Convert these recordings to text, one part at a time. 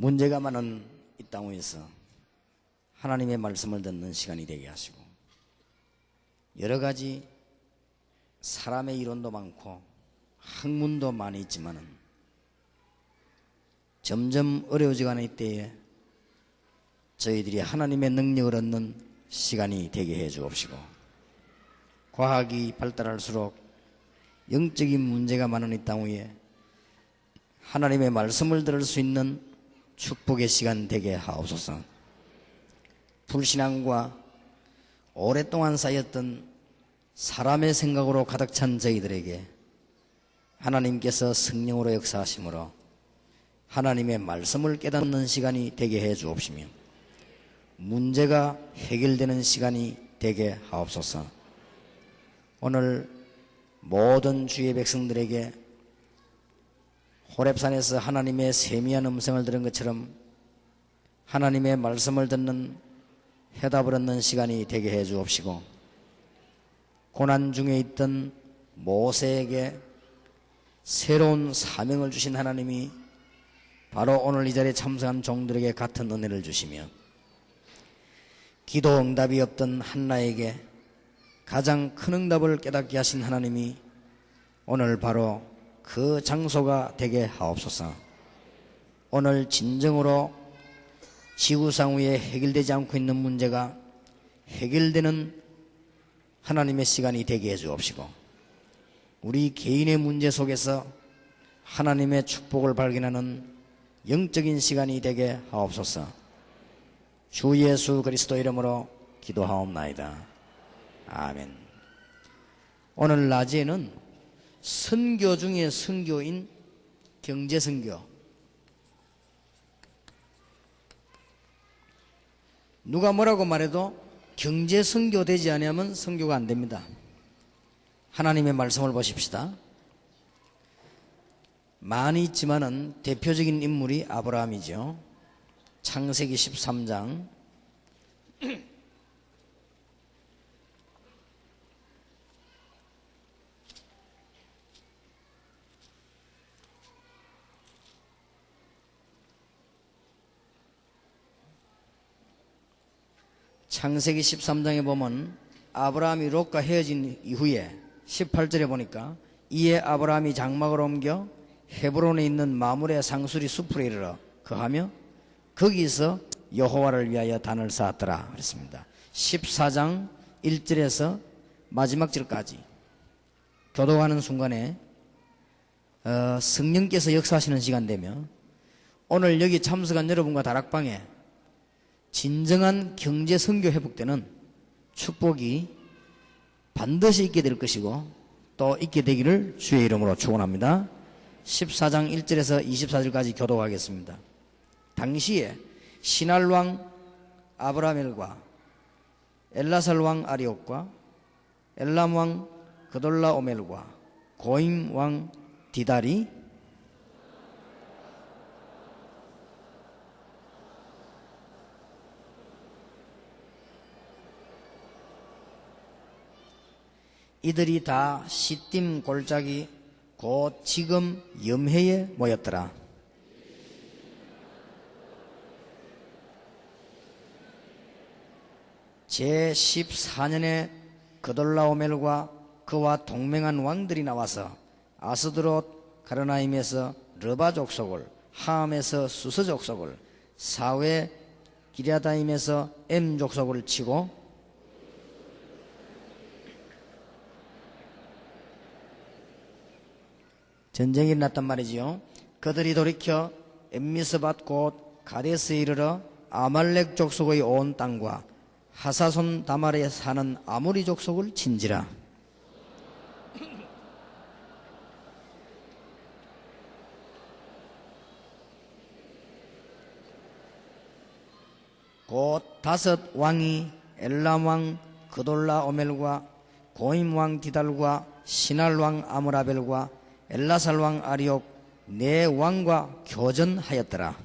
문제가 많은 이 땅 위에서 하나님의 말씀을 듣는 시간이 되게 하시고, 여러 가지 사람의 이론도 많고 학문도 많이 있지만은 점점 어려워져가는 이때에 저희들이 하나님의 능력을 얻는 시간이 되게 해 주옵시고, 과학이 발달할수록 영적인 문제가 많은 이 땅 위에 하나님의 말씀을 들을 수 있는 축복의 시간 되게 하옵소서. 불신앙과 오랫동안 쌓였던 사람의 생각으로 가득 찬 저희들에게 하나님께서 성령으로 역사하심으로 하나님의 말씀을 깨닫는 시간이 되게 해 주옵시며, 문제가 해결되는 시간이 되게 하옵소서. 오늘 모든 주의 백성들에게 호렙산에서 하나님의 세미한 음성을 들은 것처럼 하나님의 말씀을 듣는, 해답을 얻는 시간이 되게 해 주옵시고, 고난 중에 있던 모세에게 새로운 사명을 주신 하나님이 바로 오늘 이 자리에 참석한 종들에게 같은 은혜를 주시며, 기도 응답이 없던 한나에게 가장 큰 응답을 깨닫게 하신 하나님이 오늘 바로 그 장소가 되게 하옵소서. 오늘 진정으로 지구상 위에 해결되지 않고 있는 문제가 해결되는 하나님의 시간이 되게 해 주옵시고, 우리 개인의 문제 속에서 하나님의 축복을 발견하는 영적인 시간이 되게 하옵소서. 주 예수 그리스도 이름으로 기도하옵나이다. 아멘. 오늘 낮에는 선교 중에 선교인 경제선교, 누가 뭐라고 말해도 경제선교 되지 않으면 선교가 안 됩니다. 하나님의 말씀을 보십시다. 많이 있지만은 대표적인 인물이 아브라함이죠. 창세기 13장 창세기 13장에 보면 아브라함이 롯과 헤어진 이후에 18절에 보니까 이에 아브라함이 장막을 옮겨 헤브론에 있는 마므레 상수리 숲으로 이르러 거하며 거기서 여호와를 위하여 단을 쌓았더라 그랬습니다. 14장 1절에서 마지막 절까지 교도하는 순간에 성령께서 역사하시는 시간 되며, 오늘 여기 참석한 여러분과 다락방에 진정한 경제 선교 회복되는 축복이 반드시 있게 될 것이고 또 있게 되기를 주의 이름으로 축원합니다. 14장 1절에서 24절까지 교도하겠습니다. 당시에 시날 왕 아브라멜과 엘라살 왕 아리옥과 엘람 왕 그돌라오멜과 고임 왕 디달이 이들이 다 시딤 골짜기 곧 지금 염해에 모였더라. 제14년에 그돌라오멜과 그와 동맹한 왕들이 나와서 아스드롯 가르나임에서 르바 족속을, 하암에서 수서 족속을, 사웨 기랴다임에서 엠 족속을 치고 전쟁이 일어났단 말이지요. 그들이 돌이켜 엠미스밭 곧 가데스에 이르러 아말렉 족속의 온 땅과 하사손 다말에 사는 아모리 족속을 친지라. 곧 다섯 왕이 엘람 왕 그돌라오멜과 고임 왕 디달과 시날 왕 아므라벨과 엘라살 왕 아리옥 네 왕과 교전하였더라.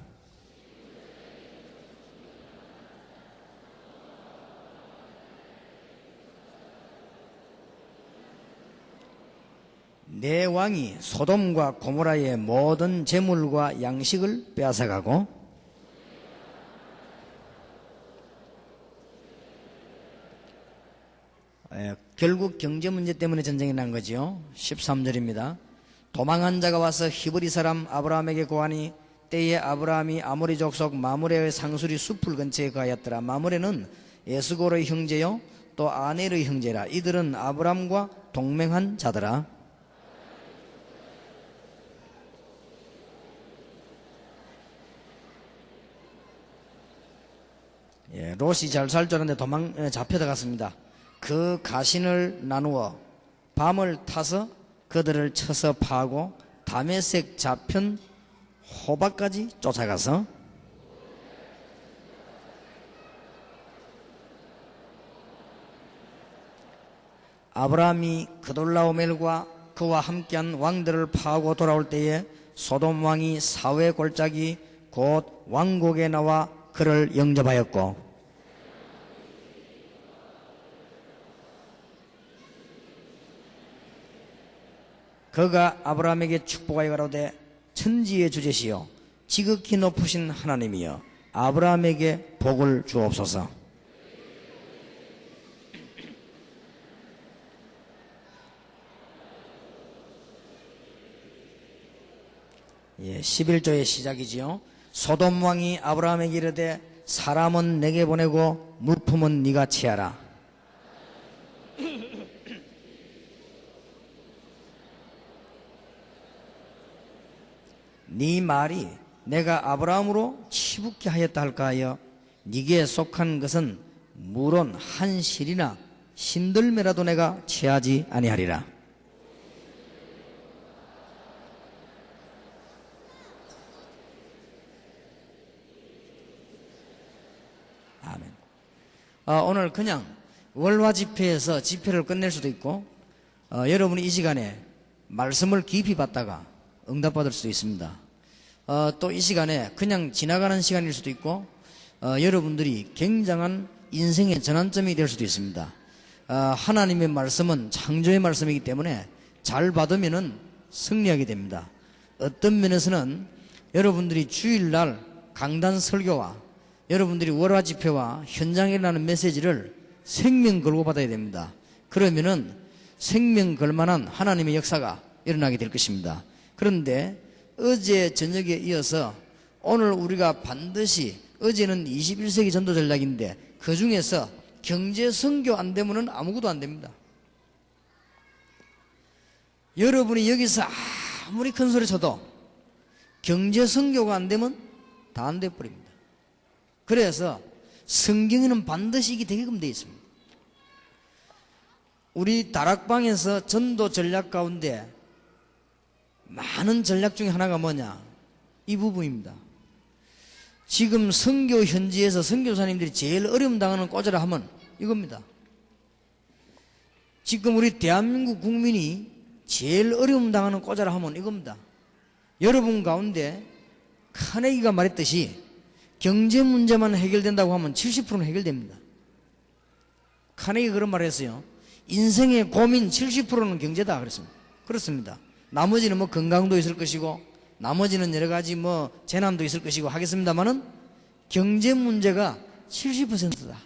네 왕이 소돔과 고모라의 모든 재물과 양식을 빼앗아가고 결국 경제 문제 때문에 전쟁이 난 거지요. 13절입니다. 도망한 자가 와서 히브리 사람 아브라함에게 고하니 때에 아브라함이 아모리 족속 마므레의 상수리 숲을 근처에 가였더라. 마므레는 에스골의 형제요 또 아넬의 형제라. 이들은 아브라함과 동맹한 자더라. 롯이 잘 살 줄 알았는데 잡혀들어갔습니다. 그 가신을 나누어 밤을 타서 그들을 쳐서 파고 다메섹 좌편 호박까지 쫓아가서 아브라함이 그돌라오멜과 그와 함께한 왕들을 파하고 돌아올 때에 소돔 왕이 사회 골짜기 곧 왕국에 나와 그를 영접하였고 그가 아브라함에게 축복하여 가로되 천지의 주제시여 지극히 높으신 하나님이여 아브라함에게 복을 주옵소서. 11조의 시작이지요. 소돔 왕이 아브라함에게 이르되 사람은 내게 보내고 물품은 네가 취하라. 네 말이 내가 아브라함으로 치붙게 하였다 할까 하여 네게 속한 것은 물론 한 실이나 신들매라도 내가 취하지 아니하리라. 아멘. 오늘 그냥 월화 집회에서 집회를 끝낼 수도 있고 여러분이 이 시간에 말씀을 깊이 받다가 응답받을 수도 있습니다. 또 이 시간에 그냥 지나가는 시간일 수도 있고 여러분들이 굉장한 인생의 전환점이 될 수도 있습니다. 하나님의 말씀은 창조의 말씀이기 때문에 잘 받으면 승리하게 됩니다. 어떤 면에서는 여러분들이 주일날 강단 설교와 여러분들이 월화 집회와 현장에 일어나는 메시지를 생명 걸고 받아야 됩니다. 그러면은 생명 걸만한 하나님의 역사가 일어나게 될 것입니다. 그런데 어제 저녁에 이어서 오늘 우리가 반드시 어제는 21세기 전도 전략인데 그 중에서 경제 선교 안 되면은 아무것도 안 됩니다. 여러분이 여기서 아무리 큰 소리 쳐도 경제 선교가 안 되면 다 안 돼 버립니다. 그래서 성경에는 반드시 이게 되게끔 되어 있습니다. 우리 다락방에서 전도 전략 가운데 많은 전략 중에 하나가 뭐냐? 이 부분입니다. 지금 선교 현지에서 선교사님들이 제일 어려움 당하는 꽂으라 하면 이겁니다. 지금 우리 대한민국 국민이 제일 어려움 당하는 꽂으라 하면 이겁니다. 여러분 가운데 카네기가 말했듯이 경제 문제만 해결된다고 하면 70%는 해결됩니다. 카네기가 그런 말을 했어요. 인생의 고민 70%는 경제다 그랬습니다. 그렇습니다. 나머지는 뭐 건강도 있을 것이고 나머지는 여러 가지 뭐 재난도 있을 것이고 하겠습니다만은 경제 문제가 70%다.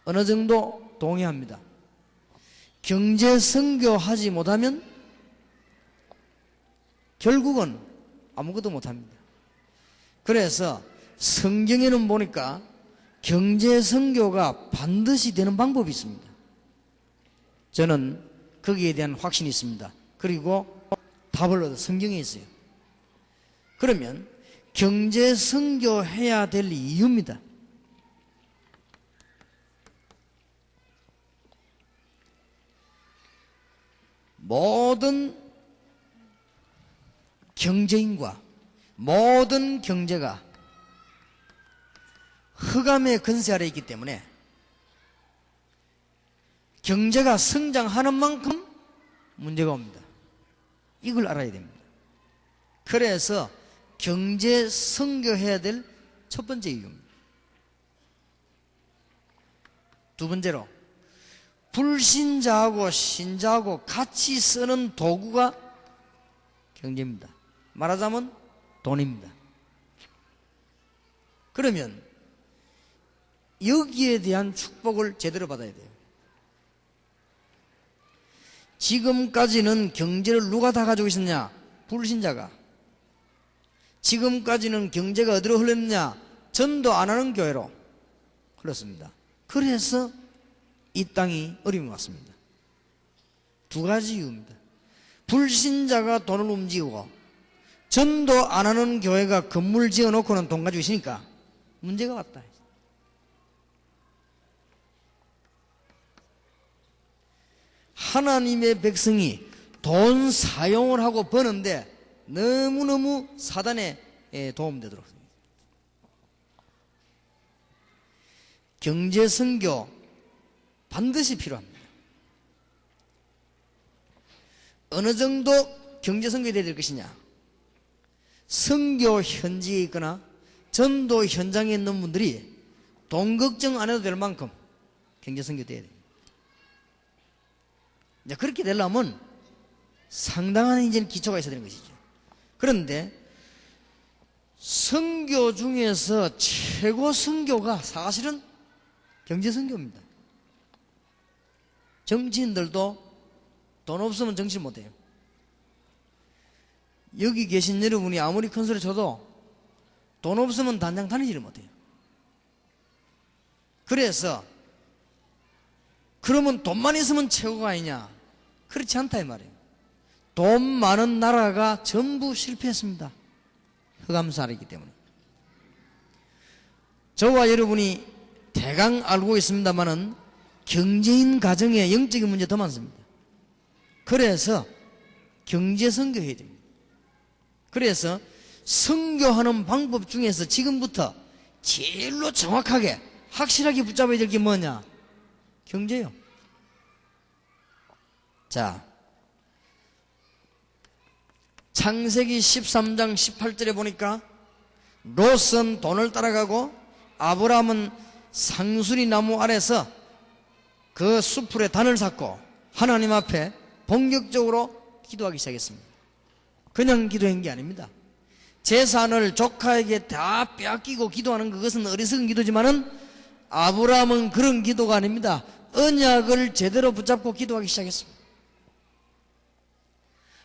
어느 정도 동의합니다. 경제 선교하지 못하면 결국은 아무것도 못합니다. 그래서 성경에는 보니까 경제 선교가 반드시 되는 방법이 있습니다. 저는 거기에 대한 확신이 있습니다. 그리고 답을 얻어 성경에 있어요. 그러면 경제 선교해야 될 이유입니다. 모든 경제인과 모든 경제가 흑암의 근세 아래 있기 때문에 경제가 성장하는 만큼 문제가 옵니다. 이걸 알아야 됩니다. 그래서 경제 선교해야 될 첫 번째 이유입니다. 두 번째로 불신자하고 신자하고 같이 쓰는 도구가 경제입니다. 말하자면 돈입니다. 그러면 여기에 대한 축복을 제대로 받아야 돼요. 지금까지는 경제를 누가 다 가지고 있었냐? 불신자가. 지금까지는 경제가 어디로 흘렀느냐? 전도 안 하는 교회로 흘렀습니다. 그래서 이 땅이 어려움이 왔습니다. 두 가지 이유입니다. 불신자가 돈을 움직이고 전도 안 하는 교회가 건물 지어놓고는 돈 가지고 있으니까 문제가 왔다. 하나님의 백성이 돈 사용을 하고 버는데 너무너무 사단에 도움되도록 합니다. 경제선교 반드시 필요합니다. 어느 정도 경제선교가 돼야 될 것이냐? 선교 현지에 있거나 전도 현장에 있는 분들이 돈 걱정 안 해도 될 만큼 경제선교 돼야 됩니다. 이제 그렇게 되려면 상당한 이제는 기초가 있어야 되는 것이죠. 그런데 선교 중에서 최고 선교가 사실은 경제선교입니다. 정치인들도 돈 없으면 정치 못해요. 여기 계신 여러분이 아무리 큰 소리 쳐도 돈 없으면 단장 다니지를 못해요. 그래서 그러면 돈만 있으면 최고가 아니냐? 그렇지 않다 이 말이에요. 돈 많은 나라가 전부 실패했습니다. 흑암사이기 때문에. 저와 여러분이 대강 알고 있습니다만은 경제인 가정에 영적인 문제 더 많습니다. 그래서 경제 선교해야 됩니다. 그래서 선교하는 방법 중에서 지금부터 제일로 정확하게 확실하게 붙잡아야 될 게 뭐냐? 경제요. 자, 창세기 13장 18절에 보니까 롯은 돈을 따라가고 아브라함은 상수리 나무 아래서 그 수풀에 단을 샀고 하나님 앞에 본격적으로 기도하기 시작했습니다. 그냥 기도한 게 아닙니다. 재산을 조카에게 다 빼앗기고 기도하는 그것은 어리석은 기도지만은 아브라함은 그런 기도가 아닙니다. 언약을 제대로 붙잡고 기도하기 시작했습니다.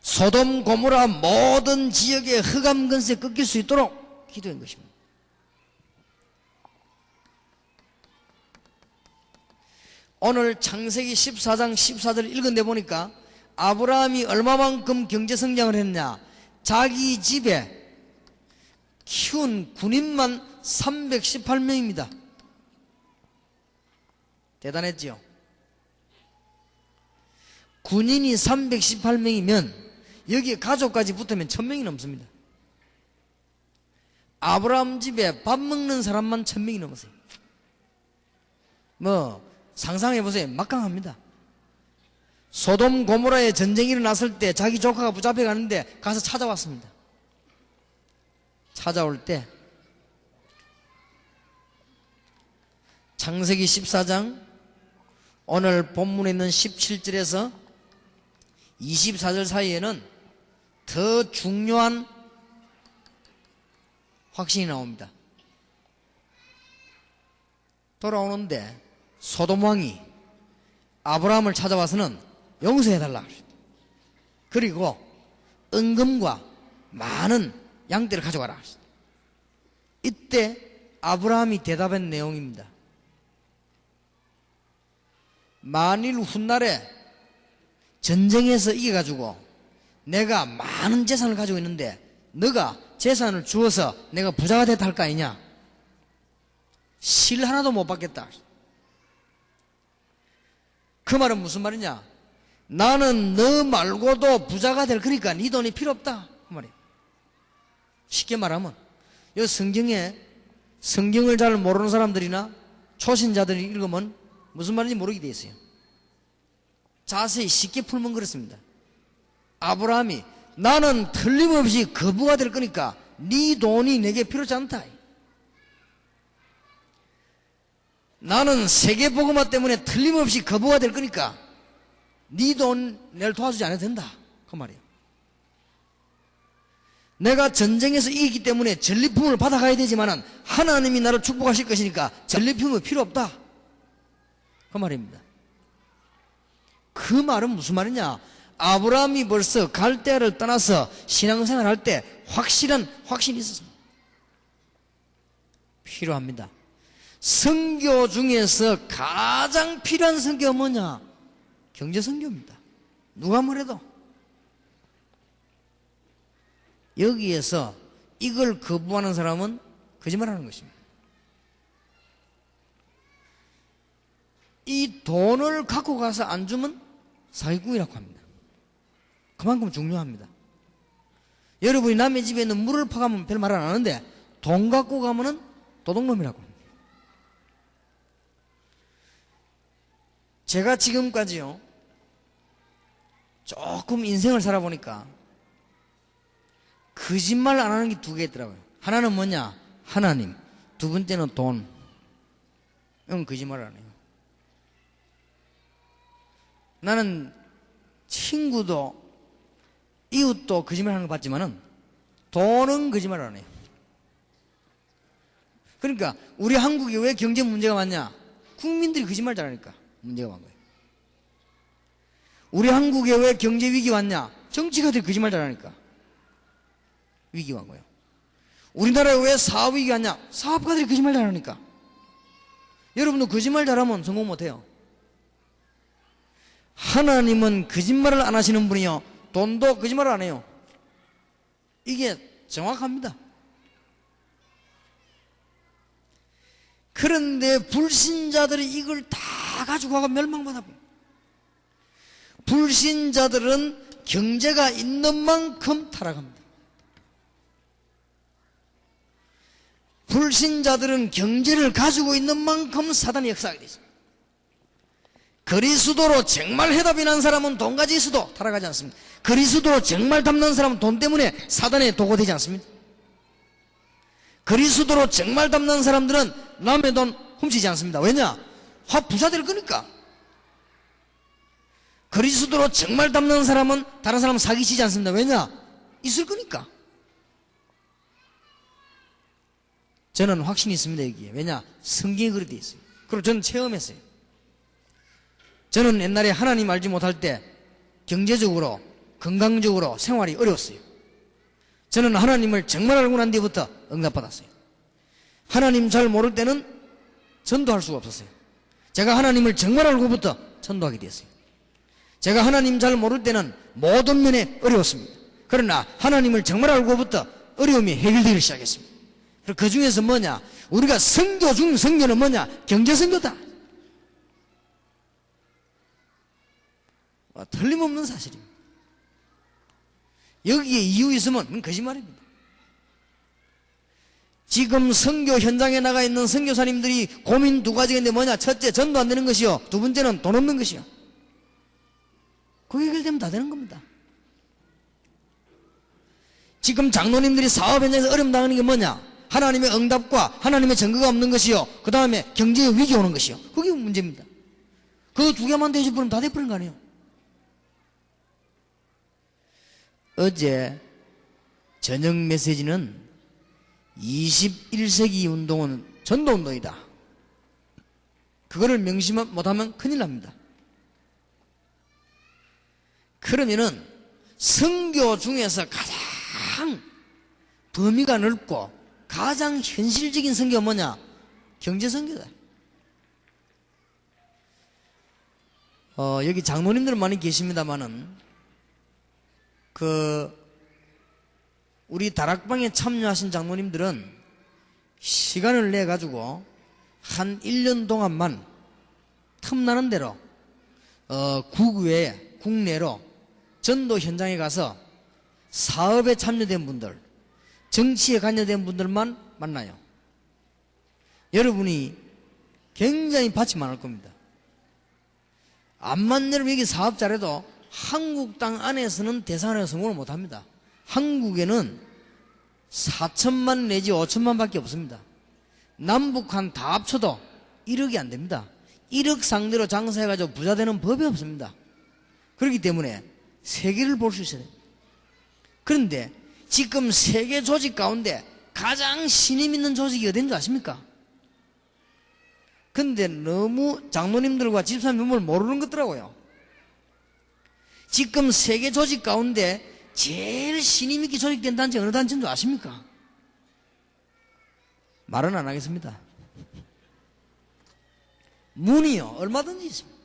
소돔 고모라 모든 지역의 흑암 근세 꺾일 수 있도록 기도한 것입니다. 오늘 창세기 14장 14절 읽은데 보니까 아브라함이 얼마만큼 경제 성장을 했냐? 자기 집에 키운 군인만 318명입니다. 대단했지요? 군인이 318명이면 여기에 가족까지 붙으면 1000명이 넘습니다. 아브라함 집에 밥 먹는 사람만 1000명이 넘었어요. 상상해보세요. 막강합니다. 소돔 고모라에 전쟁이 일어났을 때 자기 조카가 붙잡혀 가는데 가서 찾아왔습니다. 찾아올 때 창세기 14장 오늘 본문에 있는 17절에서 24절 사이에는 더 중요한 확신이 나옵니다. 돌아오는데 소돔 왕이 아브라함을 찾아와서는 용서해달라. 그리고 은금과 많은 양떼를 가져가라. 이때 아브라함이 대답한 내용입니다. 만일 훗날에 전쟁에서 이겨가지고 내가 많은 재산을 가지고 있는데 너가 재산을 주어서 내가 부자가 됐다 할 거 아니냐? 실 하나도 못 받겠다. 그 말은 무슨 말이냐? 나는 너 말고도 부자가 될 거니까 네 돈이 필요 없다 그 말이에요. 쉽게 말하면 이 성경에 성경을 잘 모르는 사람들이나 초신자들이 읽으면 무슨 말인지 모르게 돼 있어요. 자세히 쉽게 풀면 그렇습니다. 아브라함이 나는 틀림없이 거부가 될 거니까 네 돈이 내게 필요치 않다. 나는 세계복음화 때문에 틀림없이 거부가 될 거니까 네 돈 내를 도와주지 않아도 된다 그 말이에요. 내가 전쟁에서 이기기 때문에 전리품을 받아가야 되지만 하나님이 나를 축복하실 것이니까 전리품은 필요 없다 그 말입니다. 그 말은 무슨 말이냐? 아브라함이 벌써 갈대아를 떠나서 신앙생활 할 때 확실한 확신이 있었습니다. 필요합니다. 선교 중에서 가장 필요한 선교가 뭐냐? 경제 선교입니다. 누가 뭐래도. 여기에서 이걸 거부하는 사람은 거짓말하는 것입니다. 이 돈을 갖고 가서 안 주면 사기꾼이라고 합니다. 그만큼 중요합니다. 여러분이 남의 집에 있는 물을 퍼가면 별 말 안 하는데 돈 갖고 가면은 도둑놈이라고 합니다. 제가 지금까지요 조금 인생을 살아보니까 거짓말 안 하는 게 두 개 있더라고요. 하나는 뭐냐? 하나님. 두 번째는 돈. 이건 거짓말 안 해요. 나는 친구도 이웃도 거짓말 하는 거 봤지만은 돈은 거짓말 안 해요. 그러니까 우리 한국에 왜 경제 문제가 많냐? 국민들이 거짓말 잘하니까 문제가 많은 거예요. 우리 한국에 왜 경제 위기 왔냐? 정치가들이 거짓말 잘하니까 위기가 온 거예요. 우리나라에 왜 사업 위기 왔냐? 사업가들이 거짓말 잘하니까. 여러분도 거짓말 잘하면 성공 못해요. 하나님은 거짓말을 안 하시는 분이요 돈도 거짓말을 안 해요. 이게 정확합니다. 그런데 불신자들이 이걸 다 가지고 가고 멸망받아버려요. 불신자들은 경제가 있는 만큼 타락합니다. 불신자들은 경제를 가지고 있는 만큼 사단이 역사하게 되어 있습니다. 그리스도로 정말 해답이 난 사람은 돈 가지고 있어도 타락하지 않습니다. 그리스도로 정말 담는 사람은 돈 때문에 사단에 도구되지 않습니다. 그리스도로 정말 담는 사람들은 남의 돈 훔치지 않습니다. 왜냐? 확 부자 될 거니까. 그리스도로 정말 담는 사람은 다른 사람 사기치지 않습니다. 왜냐? 있을 거니까. 저는 확신이 있습니다. 여기에. 왜냐? 성경에 그렇게 되어 있어요. 그리고 저는 체험했어요. 저는 옛날에 하나님 알지 못할 때 경제적으로 건강적으로 생활이 어려웠어요. 저는 하나님을 정말 알고 난 뒤부터 응답받았어요. 하나님 잘 모를 때는 전도할 수가 없었어요. 제가 하나님을 정말 알고부터 전도하게 되었어요. 제가 하나님 잘 모를 때는 모든 면에 어려웠습니다. 그러나 하나님을 정말 알고부터 어려움이 해결되기 시작했습니다. 그 중에서 뭐냐? 우리가 선교 중 선교는 뭐냐? 경제 선교다. 틀림없는 사실입니다. 여기에 이유 있으면 그건 거짓말입니다. 지금 선교 현장에 나가 있는 선교사님들이 고민 두 가지가 있는데 뭐냐? 첫째, 전도 안 되는 것이요. 두 번째는 돈 없는 것이요. 그게 해결되면 다 되는 겁니다. 지금 장로님들이 사업 현장에서 어려움 당하는 게 뭐냐? 하나님의 응답과 하나님의 증거가 없는 것이요. 그 다음에 경제의 위기 오는 것이요. 그게 문제입니다. 그 두 개만 되어버리면 다 돼버린 거 아니에요. 어제 저녁 메시지는 21세기 운동은 전도운동이다. 그거를 명시 못하면 큰일 납니다. 그러면은 선교 중에서 가장 범위가 넓고 가장 현실적인 선교가 뭐냐? 경제 선교다. 여기 장로님들 많이 계십니다만은 우리 다락방에 참여하신 장로님들은 시간을 내 가지고 한 1년 동안만 틈나는 대로 국외 국내로 전도 현장에 가서 사업에 참여된 분들, 정치에 관여된 분들만 만나요. 여러분이 굉장히 받지 않을 겁니다. 암만 여러분 여기 사업 잘해도 한국 땅 안에서는 대상으로 성공을 못합니다. 한국에는 4천만 내지 5천만 밖에 없습니다. 남북한 다 합쳐도 1억이 안 됩니다. 1억 상대로 장사해가지고 부자 되는 법이 없습니다. 그렇기 때문에 세계를 볼 수 있어야 됩니다. 그런데 지금 세계 조직 가운데 가장 신임 있는 조직이 어딘 줄 아십니까? 근데 너무 장로님들과 집사님을 모르는 것더라고요. 지금 세계 조직 가운데 제일 신임 있게 조직된 단체 어느 단체인 줄 아십니까? 말은 안 하겠습니다. 문이요, 얼마든지 있습니다.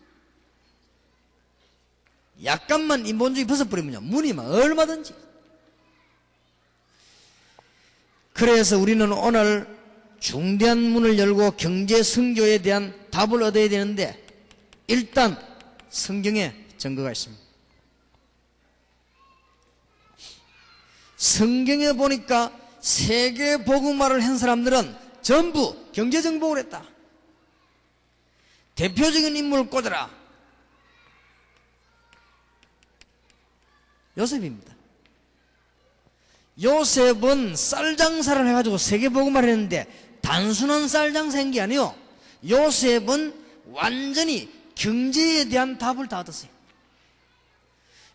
약간만 인본주의 벗어버리면요, 문이만 얼마든지. 그래서 우리는 오늘 중대한 문을 열고 경제 선교에 대한 답을 얻어야 되는데, 일단 성경에 증거가 있습니다. 성경에 보니까 세계 복음화를 한 사람들은 전부 경제 정복을 했다. 대표적인 인물을 꽂아라. 요셉입니다. 요셉은 쌀 장사를 해가지고 세계 복음화를 했는데 단순한 쌀 장사인 게 아니요, 요셉은 완전히 경제에 대한 답을 다 얻었어요.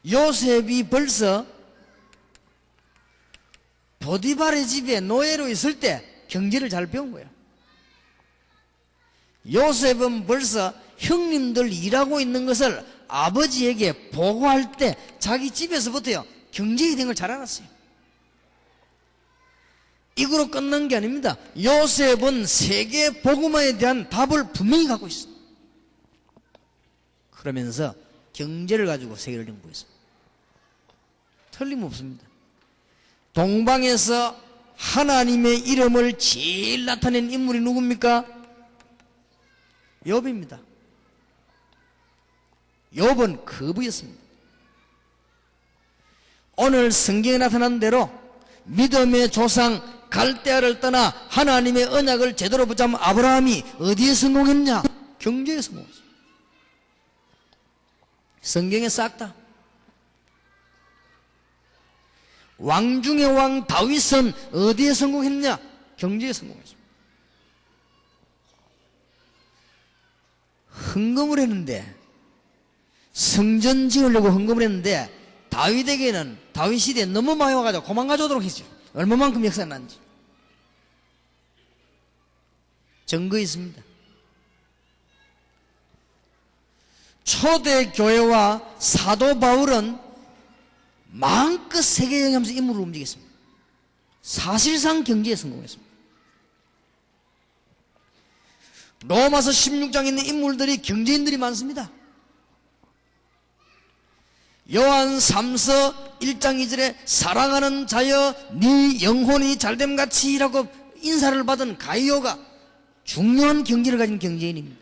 요셉이 벌써 보디발의 집에 노예로 있을 때 경제를 잘 배운 거예요. 요셉은 벌써 형님들 일하고 있는 것을 아버지에게 보고할 때 자기 집에서부터요, 경제에 된 걸 잘 알았어요. 이거로 끝난 게 아닙니다. 요셉은 세계 복음화에 대한 답을 분명히 갖고 있습니다. 그러면서 경제를 가지고 세계를 정복했습니다. 틀림없습니다. 동방에서 하나님의 이름을 제일 나타낸 인물이 누굽니까? 욥입니다. 욥은 거부였습니다. 오늘 성경에 나타난 대로 믿음의 조상 갈대아를 떠나 하나님의 언약을 제대로 붙잡은 아브라함이 어디에 성공했냐? 경제에 성공했습니다. 성경에 싹 다. 왕 중의 왕 다윗은 어디에 성공했냐? 경제에 성공했습니다. 헌금을 했는데, 성전 지으려고 헌금을 했는데 다윗에게는 다윗 시대에 너무 많이 와가지고 그만 가져오도록 했죠. 얼마만큼 역사가 났는지 증거 있습니다. 초대교회와 사도 바울은 마음껏 세계 여행하면서 인물을 움직였습니다. 사실상 경제에 성공했습니다. 로마서 16장에 있는 인물들이 경제인들이 많습니다. 요한 3서 1장 2절에 사랑하는 자여 네 영혼이 잘됨같이 라고 인사를 받은 가이오가 중요한 경제를 가진 경제인입니다.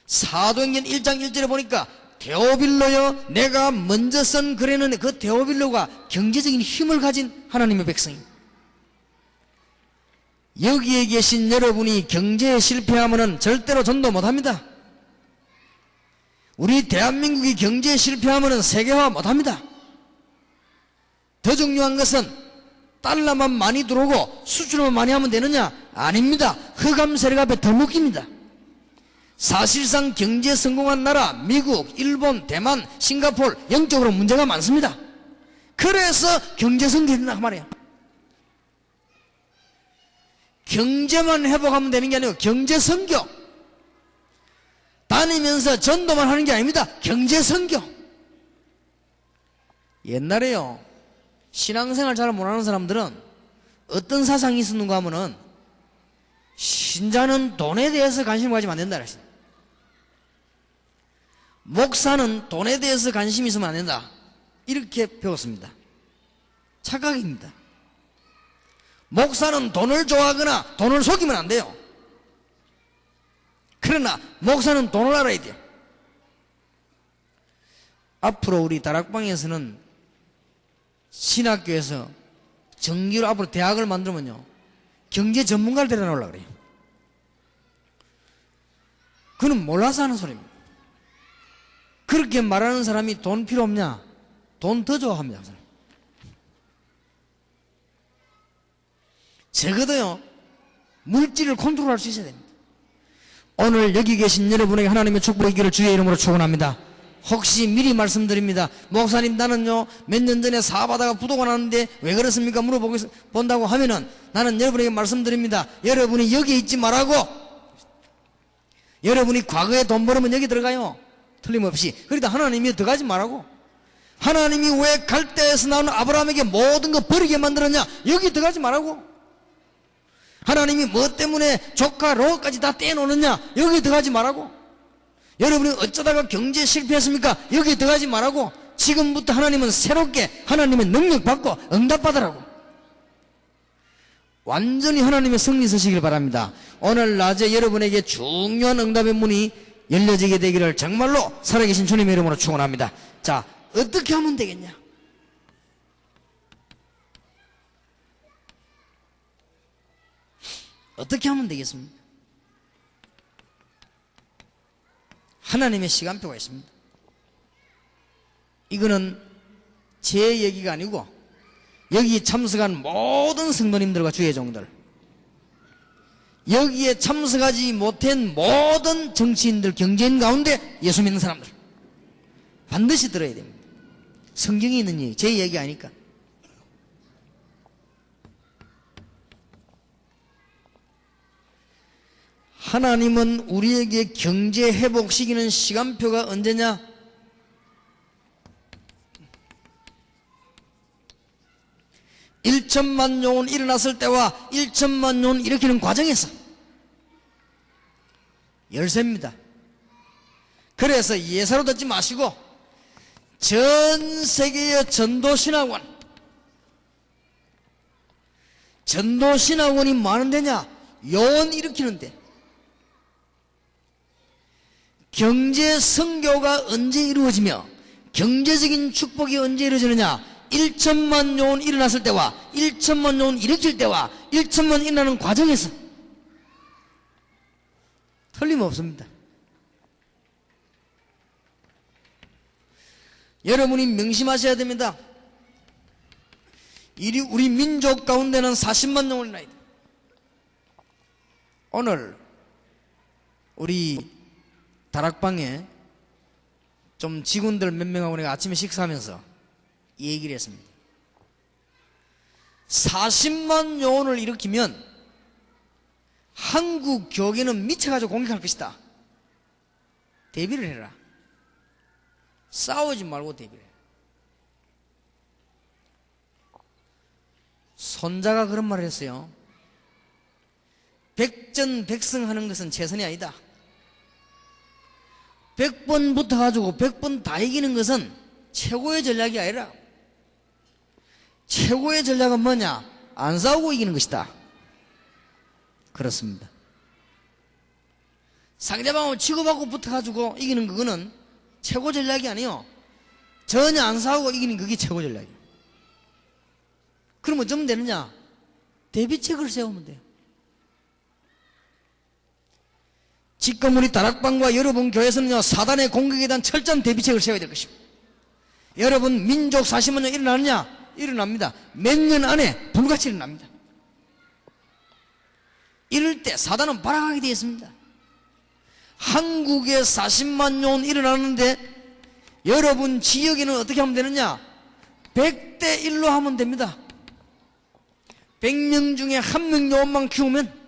사도행전 1장 1절에 보니까 데오빌로여 내가 먼저 쓴 글에는 그 데오빌로가 경제적인 힘을 가진 하나님의 백성입니다. 여기에 계신 여러분이 경제에 실패하면 절대로 전도 못합니다. 우리 대한민국이 경제에 실패하면 세계화 못합니다. 더 중요한 것은 달러만 많이 들어오고 수출만 많이 하면 되느냐? 아닙니다. 흑암 세력 앞에 더 묶입니다. 사실상 경제에 성공한 나라 미국, 일본, 대만, 싱가포르 영적으로 문제가 많습니다. 그래서 경제 성공이 된다고 말이에요. 경제만 회복하면 되는 게 아니고 경제 선교, 다니면서 전도만 하는 게 아닙니다. 경제 선교. 옛날에요, 신앙생활 잘 못하는 사람들은 어떤 사상이 있었는가 하면은 신자는 돈에 대해서 관심을 가지면 안 된다 그랬어요. 목사는 돈에 대해서 관심이 있으면 안 된다, 이렇게 배웠습니다. 착각입니다. 목사는 돈을 좋아하거나 돈을 속이면 안 돼요. 그러나 목사는 돈을 알아야 돼요. 앞으로 우리 다락방에서는 신학교에서 정기로 앞으로 대학을 만들면요, 경제 전문가를 데려놓으려고 그래요. 그는 몰라서 하는 소리입니다. 그렇게 말하는 사람이 돈 필요 없냐? 돈 더 좋아합니다. 적어도요, 물질을 컨트롤할 수 있어야 됩니다. 오늘 여기 계신 여러분에게 하나님의 축복이 있기를 주의 이름으로 축원합니다. 혹시 미리 말씀드립니다. 목사님, 나는요 몇 년 전에 사업하다가 부도가 났는데 왜 그렇습니까? 물어본다고 하면은 나는 여러분에게 말씀드립니다. 여러분이 여기 있지 말라고. 여러분이 과거에 돈 벌으면 여기 들어가요. 틀림없이. 그러다 하나님이 더 가지 말라고. 하나님이 왜 갈대에서 나오는 아브라함에게 모든 거 버리게 만들었냐? 여기 더 가지 말라고. 하나님이 뭐 때문에 조카 롯까지 다 떼놓느냐? 여기 더 가지 말라고. 여러분이 어쩌다가 경제에 실패했습니까? 여기 더 가지 말라고. 지금부터 하나님은 새롭게 하나님의 능력 받고 응답받으라고. 완전히 하나님의 승리 서시길 바랍니다. 오늘 낮에 여러분에게 중요한 응답의 문이 열려지게 되기를 정말로 살아계신 주님의 이름으로 축원합니다. 자, 어떻게 하면 되겠냐? 어떻게 하면 되겠습니까? 하나님의 시간표가 있습니다. 이거는 제 얘기가 아니고 여기 참석한 모든 성도님들과 주의 종들, 여기에 참석하지 못한 모든 정치인들, 경제인 가운데 예수 믿는 사람들 반드시 들어야 됩니다. 성경에 있는 얘기, 제 얘기 아니까. 하나님은 우리에게 경제 회복시키는 시간표가 언제냐? 1천만 영혼 일어났을 때와 1천만 영혼 일으키는 과정에서 열쇠입니다. 그래서 예사로 듣지 마시고 전 세계의 전도신학원이 뭐 하는 데냐? 영혼 일으키는 데. 경제 선교가 언제 이루어지며 경제적인 축복이 언제 이루어지느냐? 1천만 영혼 일어났을 때와 1천만 영혼 일으킬 때와 1천만 일어나는 과정에서 틀림없습니다. 여러분이 명심하셔야 됩니다. 우리 민족 가운데는 40만 영혼이 나야 돼. 오늘 우리 다락방에 좀 직원들 몇 명하고 내가 아침에 식사하면서 이 얘기를 했습니다. 40만 영혼을 일으키면 한국 교계는 미쳐가지고 공격할 것이다. 대비를 해라. 싸우지 말고 대비를 해. 손자가 그런 말을 했어요. 백전백승하는 것은 최선이 아니다. 100번 붙어가지고 100번 다 이기는 것은 최고의 전략이 아니라 최고의 전략은 뭐냐? 안 싸우고 이기는 것이다. 그렇습니다. 상대방을 치고받고 붙어가지고 이기는 그거는 최고 전략이 아니요. 전혀 안 싸우고 이기는 그게 최고 전략이에요. 그러면 좀 되느냐? 대비책을 세우면 돼요. 지금 우리 다락방과 여러분 교회에서는요, 사단의 공격에 대한 철저한 대비책을 세워야 될 것입니다. 여러분 민족 40만 년 일어나느냐? 일어납니다. 몇 년 안에 불같이 일어납니다. 이럴 때 사단은 발악하게 되어 있습니다. 한국에 40만 년 일어나는데 여러분 지역에는 어떻게 하면 되느냐? 100대 1로 하면 됩니다. 100명 중에 1명 요원만 키우면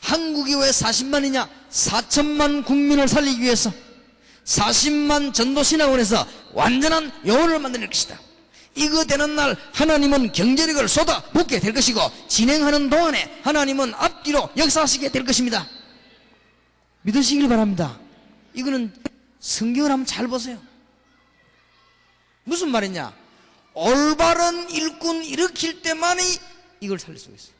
한국이 왜 40만이냐? 4천만 국민을 살리기 위해서 40만 전도신학원에서 완전한 요원을 만들 것이다. 이거 되는 날 하나님은 경제력을 쏟아붓게 될 것이고 진행하는 동안에 하나님은 앞뒤로 역사하시게 될 것입니다. 믿으시길 바랍니다. 이거는 성경을 한번 잘 보세요. 무슨 말이냐? 올바른 일꾼 일으킬 때만이 이걸 살릴 수 있어요.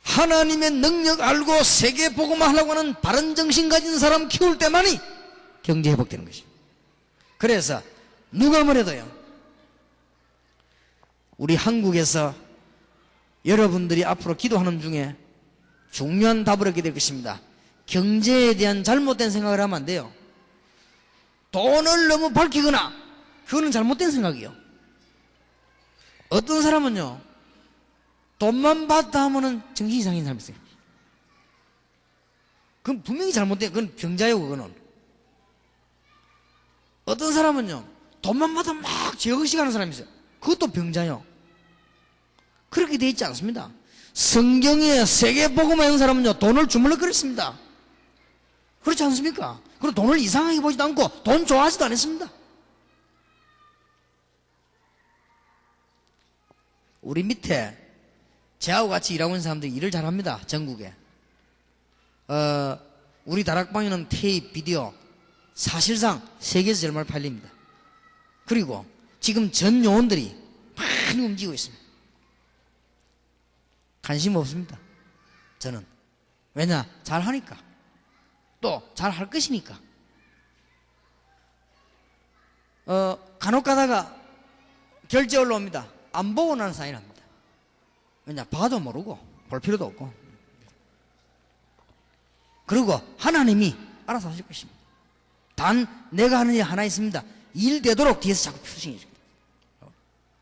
하나님의 능력 알고 세계 복음화 하려고 하는 바른 정신 가진 사람 키울 때만이 경제 회복되는 것이에요. 그래서 누가 뭐래도요, 우리 한국에서 여러분들이 앞으로 기도하는 중에 중요한 답을 얻게 될 것입니다. 경제에 대한 잘못된 생각을 하면 안 돼요. 돈을 너무 밝히거나 그거는 잘못된 생각이요. 어떤 사람은요, 돈만 받다 하면은 정신이 이상인 사람이 있어요. 그건 분명히 잘못된, 그건 병자요. 그거는. 어떤 사람은요, 돈만 받아 막 죄의식 하는 사람이 있어요. 그것도 병자요. 그렇게 돼 있지 않습니다. 성경에 세계 복음화 하는 사람은요, 돈을 주물럭거렸습니다. 그렇지 않습니까? 그리고 돈을 이상하게 보지도 않고 돈 좋아하지도 않았습니다. 우리 밑에 저하고 같이 일하고 있는 사람들이 일을 잘합니다. 전국에. 우리 다락방에는 테이프, 비디오 사실상 세계에서 제일 많이 팔립니다. 그리고 지금 전 요원들이 많이 움직이고 있습니다. 관심 없습니다. 저는. 왜냐? 잘하니까. 또 잘할 것이니까. 간혹 가다가 결제 올라옵니다. 안 보고 나는 사인합니다. 왜냐? 봐도 모르고 볼 필요도 없고. 그리고 하나님이 알아서 하실 것입니다. 단 내가 하는 일 하나 있습니다. 일 되도록 뒤에서 자꾸 푸싱해 줍니다.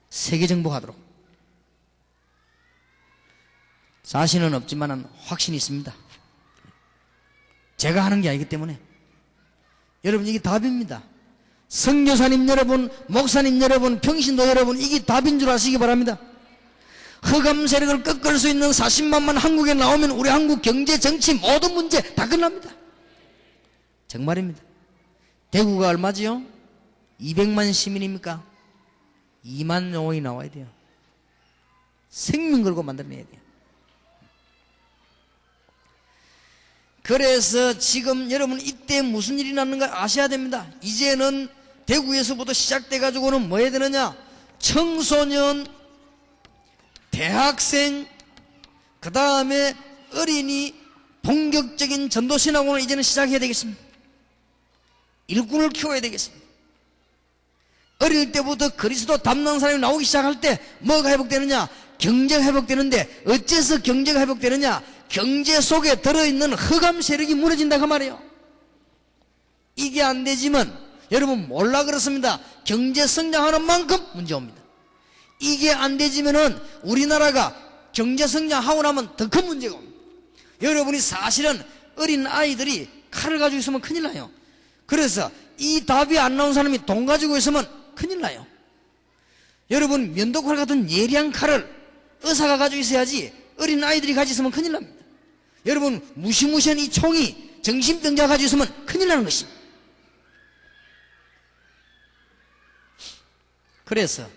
세계 정복하도록. 자신은 없지만 확신이 있습니다. 제가 하는 게 아니기 때문에. 여러분, 이게 답입니다. 선교사님 여러분, 목사님 여러분, 평신도 여러분, 이게 답인 줄 아시기 바랍니다. 흑암 세력을 꺾을 수 있는 40만만 한국에 나오면 우리 한국 경제, 정치 모든 문제 다 끝납니다. 정말입니다. 대구가 얼마지요? 200만 시민입니까? 2만 영혼이 나와야 돼요. 생명 걸고 만들어내야 돼요. 그래서 지금 여러분 이때 무슨 일이 났는가 아셔야 됩니다. 이제는 대구에서부터 시작돼 가지고는 뭐 해야 되느냐? 청소년, 대학생, 그 다음에 어린이 본격적인 전도신학원을 이제는 시작해야 되겠습니다. 일꾼을 키워야 되겠습니다. 어릴 때부터 그리스도 담는 사람이 나오기 시작할 때 뭐가 회복되느냐? 경제가 회복되는데 어째서 경제가 회복되느냐? 경제 속에 들어있는 흑암 세력이 무너진다 그 말이에요. 이게 안 되지만 여러분 몰라 그렇습니다. 경제 성장하는 만큼 문제 옵니다. 이게 안 되지면은 우리나라가 경제 성장하고 나면 더 큰 문제가 옵니다. 여러분이 사실은 어린 아이들이 칼을 가지고 있으면 큰일 나요. 그래서 이 답이 안 나온 사람이 돈 가지고 있으면 큰일 나요. 여러분 면도칼 같은 예리한 칼을 의사가 가지고 있어야지 어린 아이들이 가지고 있으면 큰일 납니다. 여러분 무시무시한 이 총이 정신병자가 가지고 있으면 큰일 나는 것입니다. 그래서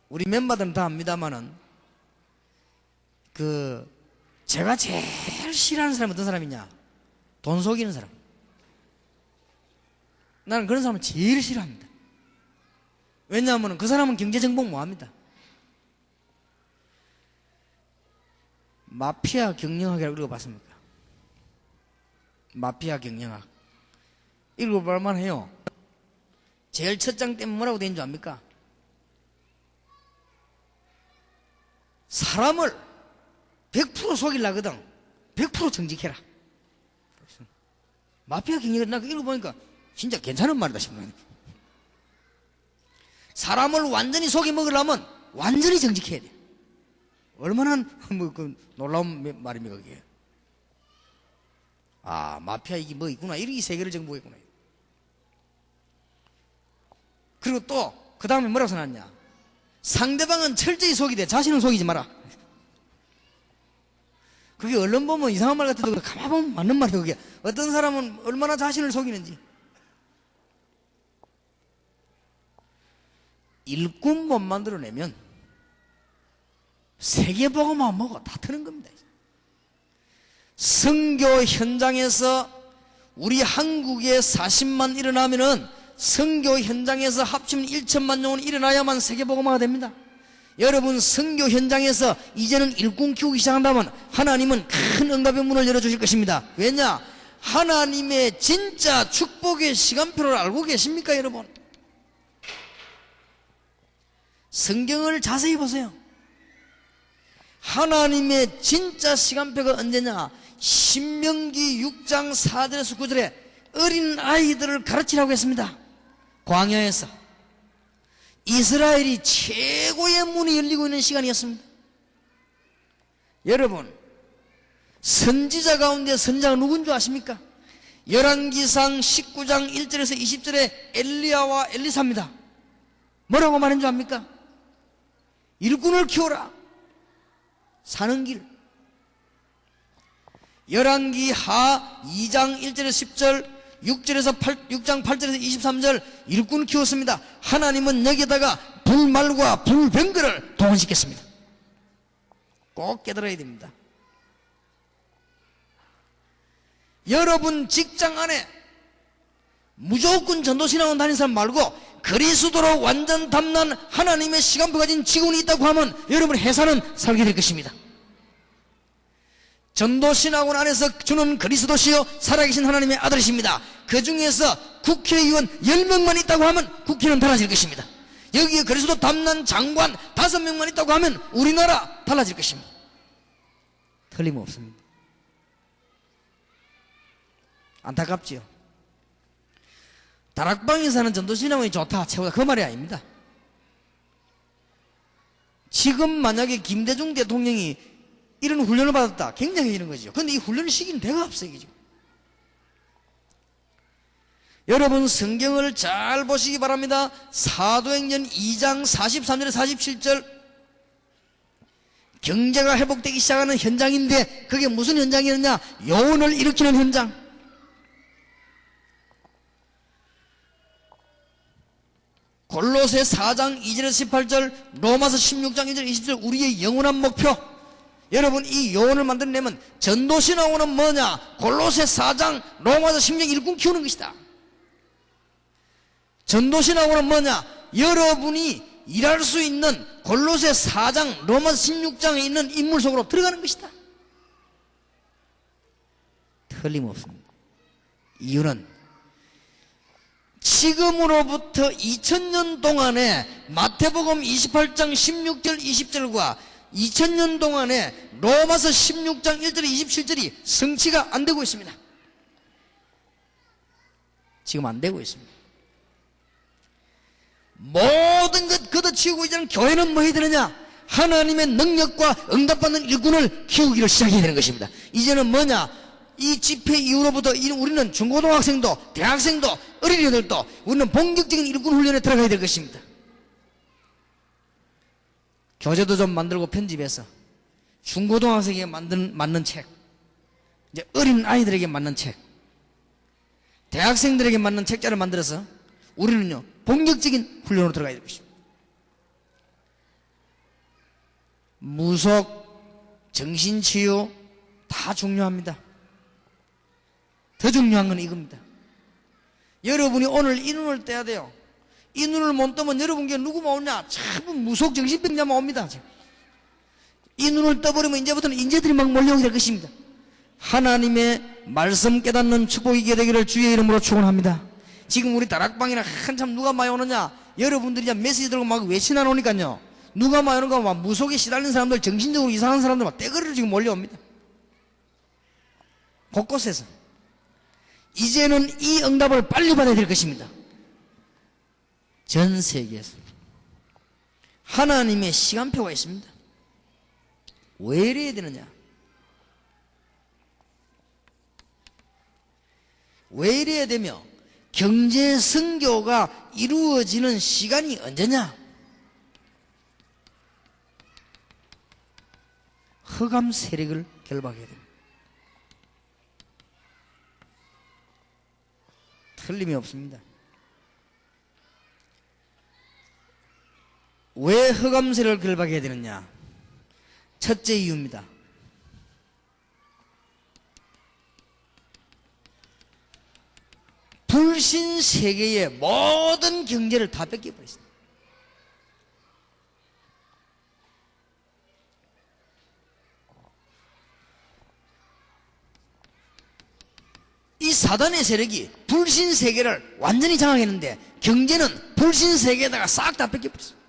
우리 멤버들은 다 압니다만은 제가 제일 싫어하는 사람은 어떤 사람이냐? 돈 속이는 사람. 나는 그런 사람을 제일 싫어합니다. 왜냐하면 그 사람은 경제 정복 못 합니다. 마피아 경영학이라고 읽어봤습니까? 마피아 경영학. 읽어볼만 해요. 제일 첫 장 때문에 뭐라고 되어 있는 줄 압니까? 사람을 100% 속이려거든 100% 정직해라. 마피아 경영학, 나 읽어보니까 진짜 괜찮은 말이다 싶네요. 사람을 완전히 속여 먹으려면 완전히 정직해야 돼. 얼마나 놀라운 말입니까 그게. 아, 마피아 이게 뭐 있구나. 이렇게 세계를 정복했구나. 그리고 또 그 다음에 뭐라고 써놨냐? 상대방은 철저히 속이 돼. 자신은 속이지 마라. 그게 언론 보면 이상한 말 같아도 가만 보면 맞는 말이에요. 그게 어떤 사람은 얼마나 자신을 속이는지. 일꾼 못 만들어내면 세계복음만 먹어 다 트는 겁니다. 선교 현장에서 우리 한국에 40만 일어나면은 선교 현장에서 합치면 1천만 영혼 일어나야만 세계복음화가 됩니다. 여러분 선교 현장에서 이제는 일꾼 키우기 시작한다면 하나님은 큰 응답의 문을 열어주실 것입니다. 왜냐? 하나님의 진짜 축복의 시간표를 알고 계십니까 여러분? 성경을 자세히 보세요. 하나님의 진짜 시간표가 언제냐? 신명기 6장 4절에서 9절에 어린 아이들을 가르치라고 했습니다. 광야에서 이스라엘이 최고의 문이 열리고 있는 시간이었습니다. 여러분 선지자 가운데 선지자가 누군 줄 아십니까? 열왕기상 19장 1절에서 20절에 엘리야와 엘리사입니다. 뭐라고 말한 줄 압니까? 일꾼을 키워라. 사는 길. 열왕기 하 2장 1절에서 10절, 6장 8절에서 23절 일꾼 키웠습니다. 하나님은 여기에다가 불말과 불병거를 동원시켰습니다. 꼭 깨달아야 됩니다. 여러분 직장 안에 무조건 전도신앙원 다니는 사람 말고 그리스도로 완전 담난 하나님의 시간표 가진 직원이 있다고 하면 여러분 회사는 살게 될 것입니다. 전도신학원 안에서 주는 그리스도시요 살아계신 하나님의 아들이십니다. 그 중에서 국회의원 10명만 있다고 하면 국회는 달라질 것입니다. 여기에 그리스도 담난 장관 5명만 있다고 하면 우리나라 달라질 것입니다. 틀림없습니다. 안타깝지요. 다락방에 사는 전도신학원이 좋다 최고다 그 말이 아닙니다. 지금 만약에 김대중 대통령이 이런 훈련을 받았다 굉장해지는 거죠. 그런데 이 훈련 시기는 대가 앞서기죠. 여러분 성경을 잘 보시기 바랍니다. 사도행전 2장 43절에 47절 경제가 회복되기 시작하는 현장인데 그게 무슨 현장이었냐? 여운을 일으키는 현장. 골로새 4장 2절에서 18절, 로마서 16장 1절 20절 우리의 영원한 목표. 여러분 이 여운을 만들어내면 전도신학원은 뭐냐? 골로새 4장 로마서 16장 일꾼 키우는 것이다. 전도신학원은 뭐냐? 여러분이 일할 수 있는 골로새 4장 로마서 16장에 있는 인물 속으로 들어가는 것이다. 틀림없습니다. 이유는 지금으로부터 2000년 동안에 마태복음 28장 16절 20절과 2000년 동안에 로마서 16장 1절 27절이 성취가 안 되고 있습니다. 지금 안 되고 있습니다. 모든 것 걷어치우고 이제는 교회는 뭐 해야 되느냐? 하나님의 능력과 응답받는 일꾼을 키우기를 시작해야 되는 것입니다. 이제는 뭐냐? 이 집회 이후로부터 우리는 중고등학생도 대학생도 어린이들도 우리는 본격적인 일꾼 훈련에 들어가야 될 것입니다. 교재도 좀 만들고 편집해서 중고등학생에게 맞는 책, 이제 어린 아이들에게 맞는 책, 대학생들에게 맞는 책자를 만들어서 우리는요 본격적인 훈련으로 들어가야 될 것입니다. 무속, 정신치유 다 중요합니다. 더 중요한 건 이겁니다. 여러분이 오늘 이 눈을 떼야 돼요. 이 눈을 못 뜨면 여러분께 누구만 오냐? 참 무속 정신병자만 옵니다. 이 눈을 떠버리면 이제부터는 인재들이 막 몰려오게 될 것입니다. 하나님의 말씀 깨닫는 축복이 있게 되기를 주의 이름으로 축원합니다. 지금 우리 다락방이나 한참 누가 많이 오느냐? 여러분들이 이제 메시지 들고 막 외치나 놓으니까요. 누가 많이 오는가? 막 무속에 시달린 사람들, 정신적으로 이상한 사람들 막 떼거리로 지금 몰려옵니다. 곳곳에서. 이제는 이 응답을 빨리 받아야 될 것입니다. 전 세계에서 하나님의 시간표가 있습니다. 왜 이래야 되느냐? 왜 이래야 되며 경제 선교가 이루어지는 시간이 언제냐? 흑암 세력을 결박해야 됩니다. 틀림이 없습니다. 왜 흑암 세력을 결박해야 되느냐? 첫째 이유입니다. 불신 세계의 모든 경제를 다 뺏겨버렸습니다. 이 사단의 세력이 불신 세계를 완전히 장악했는데 경제는 불신 세계에다가 싹 다 뺏겨버렸습니다.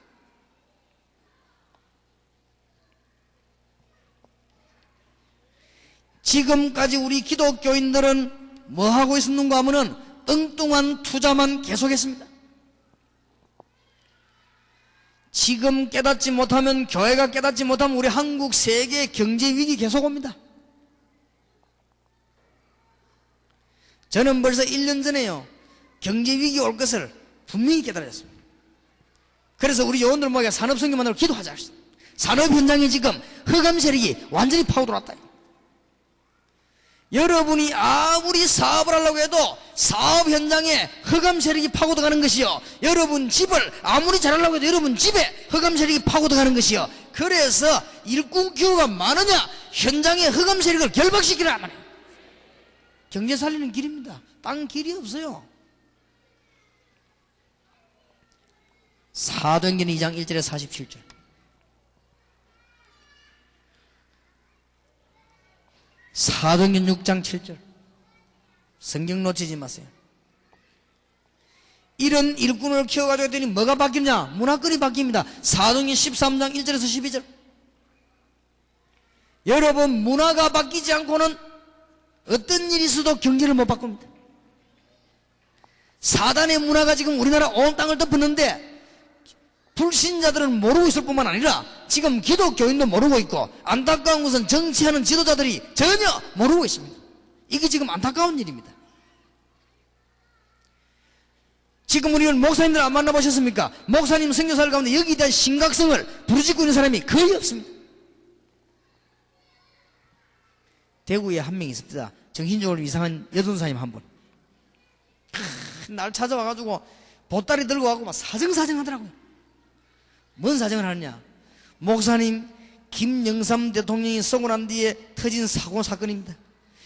지금까지 우리 기독교인들은 뭐 하고 있었는가 하면은 엉뚱한 투자만 계속했습니다. 지금 깨닫지 못하면, 교회가 깨닫지 못하면 우리 한국 세계 경제 위기 계속 옵니다. 저는 벌써 1년 전에요, 경제 위기 올 것을 분명히 깨달았습니다. 그래서 우리 요원들 모여 산업성교 만들고 기도하자 했습니다. 산업 현장에 지금 흑암 세력이 완전히 파고들었다. 여러분이 아무리 사업을 하려고 해도 사업 현장에 흑암 세력이 파고들어가는 것이요, 여러분 집을 아무리 잘하려고 해도 여러분 집에 흑암 세력이 파고들어가는 것이요, 그래서 일꾼 기호가 많으냐, 현장의 흑암 세력을 결박시키라 말이에요. 경제 살리는 길입니다. 딴 길이 없어요. 사도행전 2장 1절에 47절. 사도행전 6장 7절. 성경 놓치지 마세요. 이런 일꾼을 키워가지고 했더니 뭐가 바뀌냐? 문화권이 바뀝니다. 사도행전 13장 1절에서 12절. 여러분, 문화가 바뀌지 않고는 어떤 일이 있어도 경제를 못 바꿉니다. 사단의 문화가 지금 우리나라 온 땅을 덮었는데 불신자들은 모르고 있을 뿐만 아니라 지금 기독교인도 모르고 있고, 안타까운 것은 정치하는 지도자들이 전혀 모르고 있습니다. 이게 지금 안타까운 일입니다. 지금 우리는 목사님들 안 만나보셨습니까? 목사님 선교사를 가운데 여기에 대한 심각성을 부르짖고 있는 사람이 거의 없습니다. 대구에 한 명 있습니다. 정신적으로 이상한 여전사님 한 분. 날 찾아와가지고 보따리 들고 가고 막 사정사정 하더라고요. 뭔 사정을 하느냐? 목사님, 김영삼 대통령이 쏘고 난 뒤에 터진 사고 사건입니다.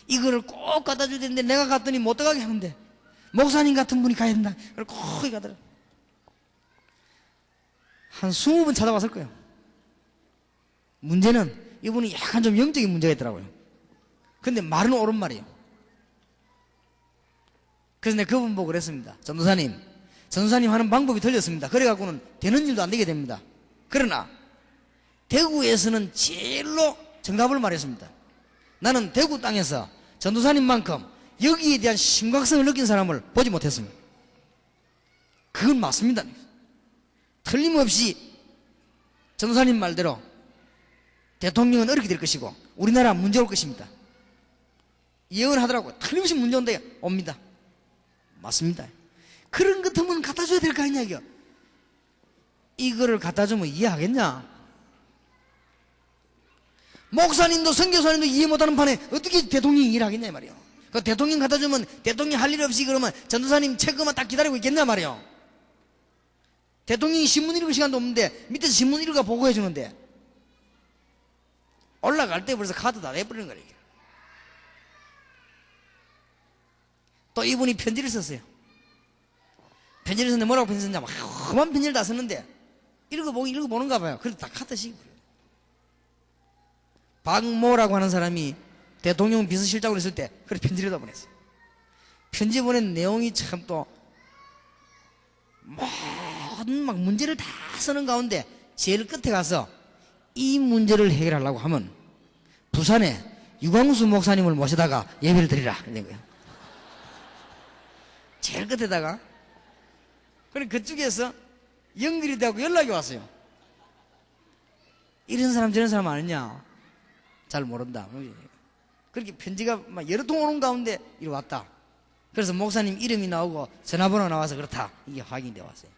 이거를 꼭 갖다 줘야 되는데 내가 갔더니 못 들어가게 하는데 목사님 같은 분이 가야 된다. 그걸 꼭 가더라고요. 한 20번 찾아왔을 거예요. 문제는 이분이 약간 좀 영적인 문제가 있더라고요. 근데 말은 옳은 말이에요. 그래서 내가 그분 보고 그랬습니다. 전도사님 하는 방법이 틀렸습니다. 그래갖고는 되는 일도 안 되게 됩니다. 그러나 대구에서는 제일로 정답을 말했습니다. 나는 대구 땅에서 전도사님만큼 여기에 대한 심각성을 느낀 사람을 보지 못했습니다. 그건 맞습니다. 틀림없이 전도사님 말대로 대통령은 어렵게 될 것이고 우리나라 문제 올 것입니다. 예언하더라고요. 틀림없이 문제 온데 옵니다. 맞습니다. 그런 것 같으면 갖다 줘야 될 거 아니냐, 이거. 이거를 갖다 주면 이해하겠냐? 목사님도 선교사님도 이해 못하는 판에 어떻게 대통령이 일하겠냐, 이 말이요. 그 대통령 갖다 주면 대통령 할 일 없이 그러면 전도사님 체크만 딱 기다리고 있겠냐, 말이요. 대통령이 신문 읽을 시간도 없는데 밑에서 신문 읽어가 보고해 주는데 올라갈 때 벌써 카드 다 내버리는 거예요. 또 이분이 편지를 썼어요. 편지를 썼는데 뭐라고 편지 썼냐면 험한 편지를 다 썼는데 읽어보는가 봐요. 그래서 다 갖다 씌워버려요. 박모라고 하는 사람이 대통령 비서실장으로 있을 때 그래 편지를 다 보냈어요. 편지 보낸 내용이 참 또 모든 막 문제를 다 쓰는 가운데 제일 끝에 가서 이 문제를 해결하려고 하면 부산에 유광수 목사님을 모셔다가 예배를 드리라 이런 거예요. 제일 끝에다가. 그래 그쪽에서 연결이 되고 연락이 왔어요. 이런 사람 저런 사람 아니냐? 잘 모른다. 그렇게 편지가 막 여러 통 오는 가운데 이리 왔다. 그래서 목사님 이름이 나오고 전화번호 나와서 그렇다. 이게 확인되어 왔어요.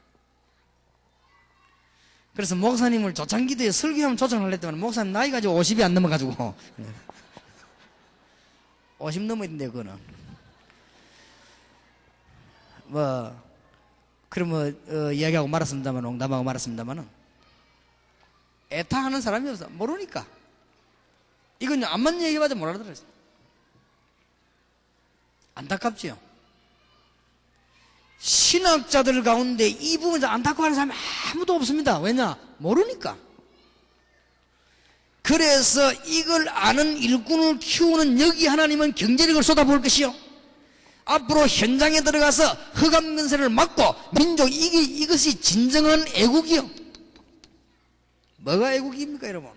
그래서 목사님을 조창기도에 설교하면 초청을 했더니 목사님 나이가 이제 50이 안 넘어가지고 50 넘어있는데 그거는 그러면 이야기하고 말았습니다만, 농담하고 말았습니다만은 애타하는 사람이 없어. 모르니까. 이건 안 맞는 얘기해봐도 못 알아들었어요. 안타깝지요. 신학자들 가운데 이 부분에서 안타까워하는 사람이 아무도 없습니다. 왜냐? 모르니까. 그래서 이걸 아는 일꾼을 키우는 여기 하나님은 경제력을 쏟아부을 것이요, 앞으로 현장에 들어가서 흑암 근세를 막고 민족 이것이 진정한 애국이요. 뭐가 애국입니까, 여러분?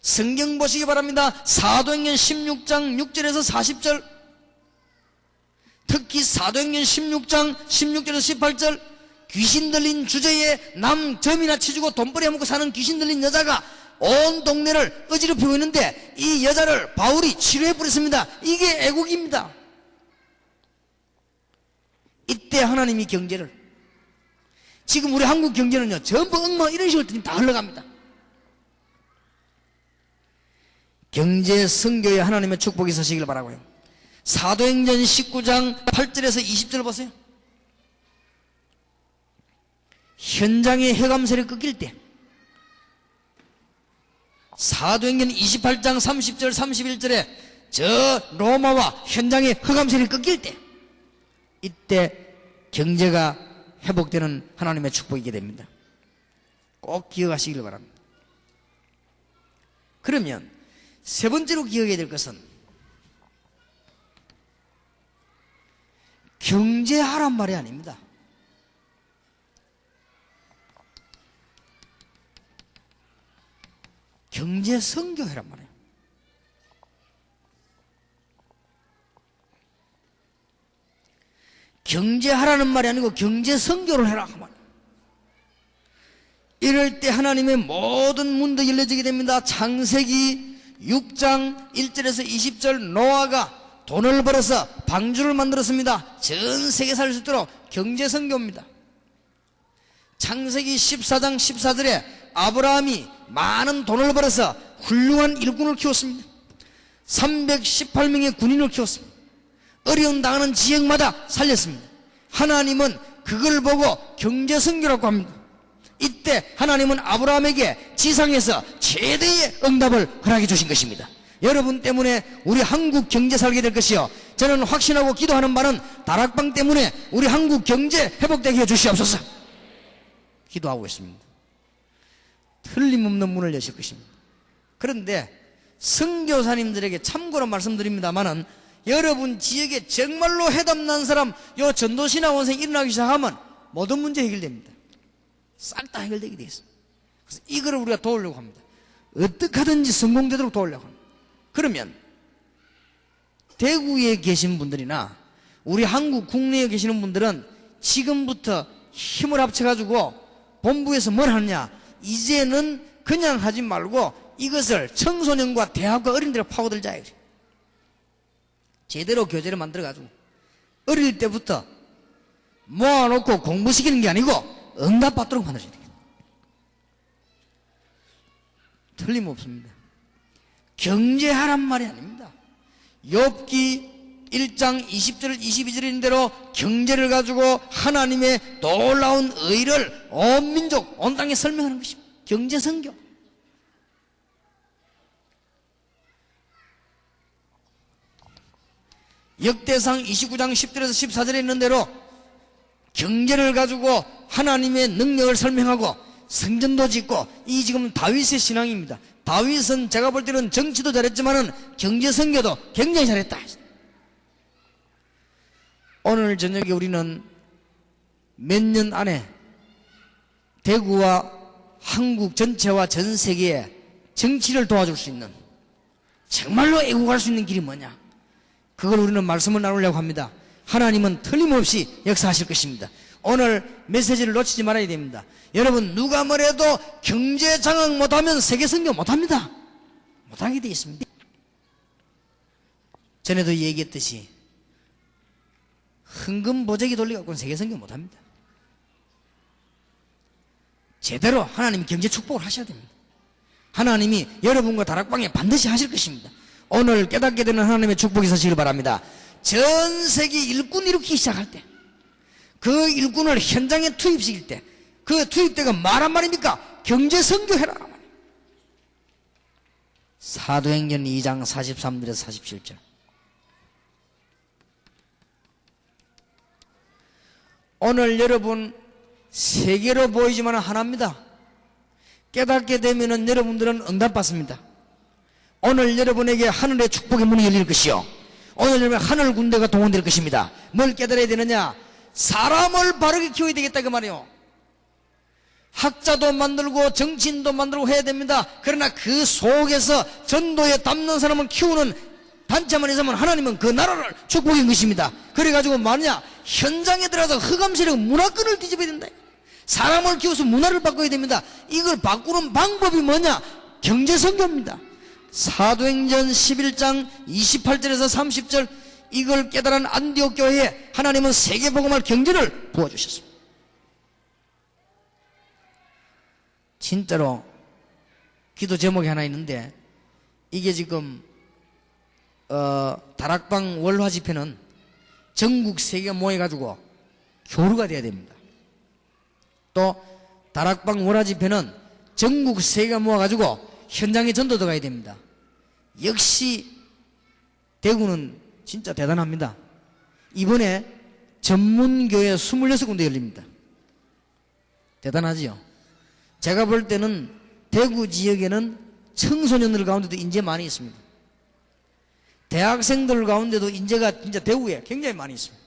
성경 보시기 바랍니다. 사도행전 16장 6절에서 40절, 특히 사도행전 16장 16절에서 18절, 귀신 들린 주제에 남점이나 치주고 돈벌이 해먹고 사는 귀신 들린 여자가 온 동네를 어지럽히고 있는데 이 여자를 바울이 치료해 버렸습니다. 이게 애국입니다. 이때 하나님이 경제를, 지금 우리 한국 경제는요 전부 엉망 이런 식으로 다 흘러갑니다. 경제 선교에 하나님의 축복이 있으시길 바라고요. 사도행전 19장 8절에서 20절 보세요. 현장의 흑암세력이 꺾일 때, 사도행전 28장 30절 31절에 저 로마와 현장의 흑암세력이 꺾일 때, 이때 경제가 회복되는 하나님의 축복이게 됩니다. 꼭 기억하시길 바랍니다. 그러면 세 번째로 기억해야 될 것은 경제하란 말이 아닙니다. 경제 선교회란 말이에요. 경제하라는 말이 아니고 경제 선교를 해라 그 말이에요. 이럴 때 하나님의 모든 문도 열려지게 됩니다. 창세기 6장 1절에서 20절 노아가 돈을 벌어서 방주를 만들었습니다. 전 세계 살 수 있도록 경제 선교입니다. 창세기 14장 14절에 아브라함이 많은 돈을 벌어서 훌륭한 일꾼을 키웠습니다. 318명의 군인을 키웠습니다. 어려움 당하는 지역마다 살렸습니다. 하나님은 그걸 보고 경제 선교라고 합니다. 이때 하나님은 아브라함에게 지상에서 최대의 응답을 허락해 주신 것입니다. 여러분 때문에 우리 한국 경제 살게 될 것이요, 저는 확신하고 기도하는 바는 다락방 때문에 우리 한국 경제 회복되게 해 주시옵소서. 기도하고 있습니다. 틀림없는 문을 여실 것입니다. 그런데 선교사님들에게 참고로 말씀드립니다만은, 여러분 지역에 정말로 해답난 사람, 요 전도신학원생이 일어나기 시작하면 모든 문제 해결됩니다. 싹 다 해결되게 되어 있습니다. 그래서 이거를 우리가 도우려고 합니다. 어떻게 하든지 성공되도록 도우려고 합니다. 그러면 대구에 계신 분들이나 우리 한국 국내에 계시는 분들은 지금부터 힘을 합쳐가지고 본부에서 뭘 하느냐, 이제는 그냥 하지 말고 이것을 청소년과 대학과 어린이들에 파고들자. 제대로 교재를 만들어가지고 어릴 때부터 모아놓고 공부시키는 게 아니고 응답받도록 만들어야 되겠다. 틀림없습니다. 경제하란 말이 아닙니다. 욥기 1장 20절 22절인 대로 경제를 가지고 하나님의 놀라운 의를 온 민족 온 땅에 설명하는 것입니다. 경제 선교. 역대상 29장 10절에서 14절에 있는 대로 경제를 가지고 하나님의 능력을 설명하고 성전도 짓고, 이 지금 다윗의 신앙입니다. 다윗은 제가 볼 때는 정치도 잘했지만은 경제 선교도 굉장히 잘했다. 오늘 저녁에 우리는 몇 년 안에 대구와 한국 전체와 전 세계에 정치를 도와줄 수 있는, 정말로 애국할 수 있는 길이 뭐냐, 그걸 우리는 말씀을 나누려고 합니다. 하나님은 틀림없이 역사하실 것입니다. 오늘 메시지를 놓치지 말아야 됩니다. 여러분, 누가 뭐래도 경제 장악 못하면 세계 선교 못합니다. 못하게 되어 있습니다. 전에도 얘기했듯이 흥금 보재기 돌려갖고는 세계 선교 못합니다. 제대로 하나님이 경제 축복을 하셔야 됩니다. 하나님이 여러분과 다락방에 반드시 하실 것입니다. 오늘 깨닫게 되는 하나님의 축복이 있으시길 바랍니다. 전 세계 일꾼 일으키기 시작할 때, 그 일꾼을 현장에 투입시킬 때, 그 투입대가 말한 말입니까? 경제 선교해라. 사도행전 2장 43절에서 47절. 오늘 여러분 세계로 보이지만 하나입니다. 깨닫게 되면은 여러분들은 응답받습니다. 오늘 여러분에게 하늘의 축복의 문이 열릴 것이요, 오늘 여러분 하늘 군대가 동원될 것입니다. 뭘 깨달아야 되느냐? 사람을 바르게 키워야 되겠다 그 말이에요. 학자도 만들고 정치인도 만들고 해야 됩니다. 그러나 그 속에서 전도에 담는 사람을 키우는 단체만 있으면 하나님은 그 나라를 축복인 것입니다. 그래가지고 뭐냐, 현장에 들어가서 흑암세력 문화권을 뒤집어야 된다. 사람을 키워서 문화를 바꿔야 됩니다. 이걸 바꾸는 방법이 뭐냐? 경제선교입니다. 사도행전 11장 28절에서 30절, 이걸 깨달은 안디옥 교회에 하나님은 세계복음할 경제를 부어주셨습니다. 진짜로 기도 제목이 하나 있는데, 이게 지금 다락방 월화 집회는 전국 세계가 모여가지고 교류가 돼야 됩니다. 또 다락방 월화 집회는 전국 세계가 모아가지고 현장에 전도도 가야 됩니다. 역시 대구는 진짜 대단합니다. 이번에 전문교회 26군데 열립니다. 대단하지요. 제가 볼 때는 대구 지역에는 청소년들 가운데도 인재 많이 있습니다. 대학생들 가운데도 인재가 진짜 대구에 굉장히 많이 있습니다.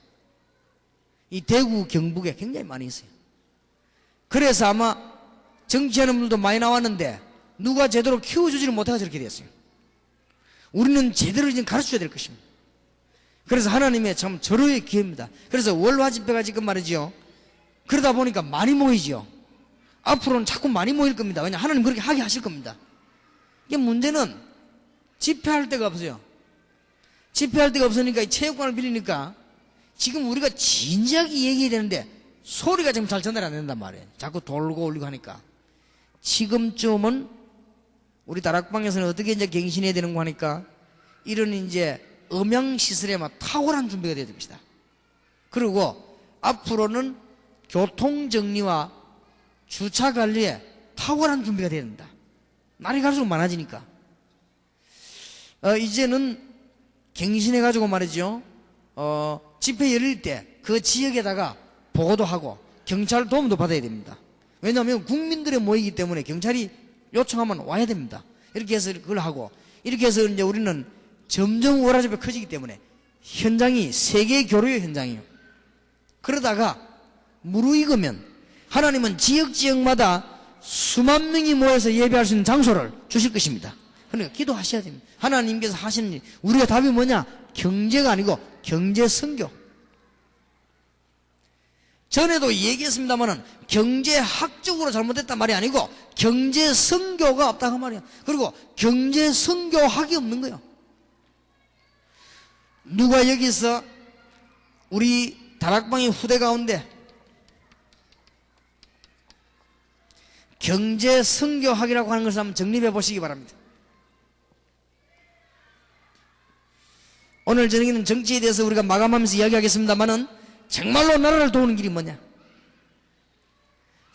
이 대구 경북에 굉장히 많이 있어요. 그래서 아마 정치하는 분들도 많이 나왔는데 누가 제대로 키워주지를 못해서 저렇게 됐어요. 우리는 제대로 이제 가르쳐야 될 것입니다. 그래서 하나님의 참 절호의 기회입니다. 그래서 월화 집회가 지금 말이죠. 그러다 보니까 많이 모이죠. 앞으로는 자꾸 많이 모일 겁니다. 왜냐 하나님 그렇게 하게 하실 겁니다. 이게 문제는 집회할 데가 없어요. 집회할 데가 없으니까 이 체육관을 빌리니까 지금 우리가 진지하게 얘기해야 되는데 소리가 지금 잘 전달 안 된단 말이에요. 자꾸 돌고 올리고 하니까. 지금쯤은 우리 다락방에서는 어떻게 이제 갱신해야 되는 거 하니까 이런 이제 음향시설에 막 탁월한 준비가 되어야 됩니다. 그리고 앞으로는 교통정리와 주차관리에 탁월한 준비가 되어야 된다. 날이 갈수록 많아지니까. 이제는 갱신해가지고 말이죠. 집회 열릴 때 그 지역에다가 보고도 하고 경찰 도움도 받아야 됩니다. 왜냐하면 국민들의 모이기 때문에 경찰이 요청하면 와야 됩니다. 이렇게 해서 그걸 하고 이렇게 해서 이제 우리는 점점 월화집회 커지기 때문에 현장이 세계 교류의 현장이에요. 그러다가 무르익으면 하나님은 지역마다 수만 명이 모여서 예배할 수 있는 장소를 주실 것입니다. 그러니까 기도하셔야 됩니다. 하나님께서 하시는 일, 우리가 답이 뭐냐? 경제가 아니고 경제 선교. 전에도 얘기했습니다만은 경제학적으로 잘못됐단 말이 아니고 경제 선교가 없다고 말이야. 그리고 경제 선교학이 없는 거예요. 누가 여기서 우리 다락방의 후대 가운데 경제 선교학이라고 하는 것을 한번 정립해 보시기 바랍니다. 오늘 저녁에는 정치에 대해서 우리가 마감하면서 이야기하겠습니다만은 정말로 나라를 도우는 길이 뭐냐?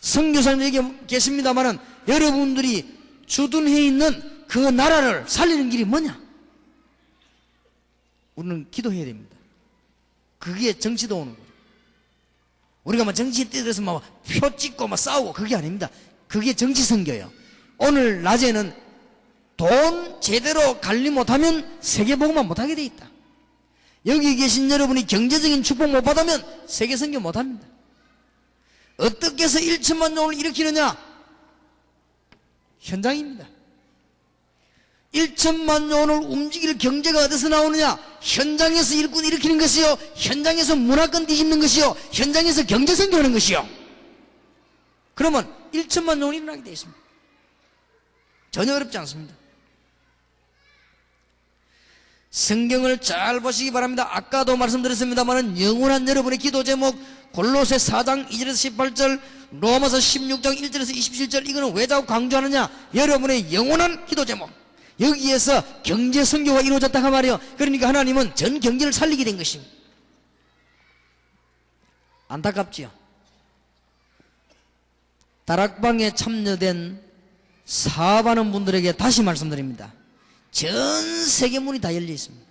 선교사님 여기 계십니다만은 여러분들이 주둔해 있는 그 나라를 살리는 길이 뭐냐? 우리는 기도해야 됩니다. 그게 정치 도우는 거예요. 우리가 막 정치에 뛰어들어서 막 표 찍고 막 싸우고 그게 아닙니다. 그게 정치 선교예요. 오늘 낮에는 돈 제대로 관리 못하면 세계복음만 못하게 돼 있다. 여기 계신 여러분이 경제적인 축복 못 받으면 세계 선교 못합니다. 어떻게 해서 1천만 원을 일으키느냐? 현장입니다. 1천만 원을 움직일 경제가 어디서 나오느냐? 현장에서 일꾼 일으키는 것이요, 현장에서 문화권 뒤집는 것이요, 현장에서 경제 선교하는 것이요. 그러면 1천만 원이 일어나게 되어 있습니다. 전혀 어렵지 않습니다. 성경을 잘 보시기 바랍니다. 아까도 말씀드렸습니다만 영원한 여러분의 기도 제목 골로새 4장 2절에서 18절, 로마서 16장 1절에서 27절, 이거는 왜 자꾸 강조하느냐? 여러분의 영원한 기도 제목. 여기에서 경제 선교가 이루어졌다고 말이에요. 그러니까 하나님은 전 경제를 살리게 된 것입니다. 안타깝지요. 다락방에 참여된 사업하는 분들에게 다시 말씀드립니다. 전 세계 문이 다 열려 있습니다.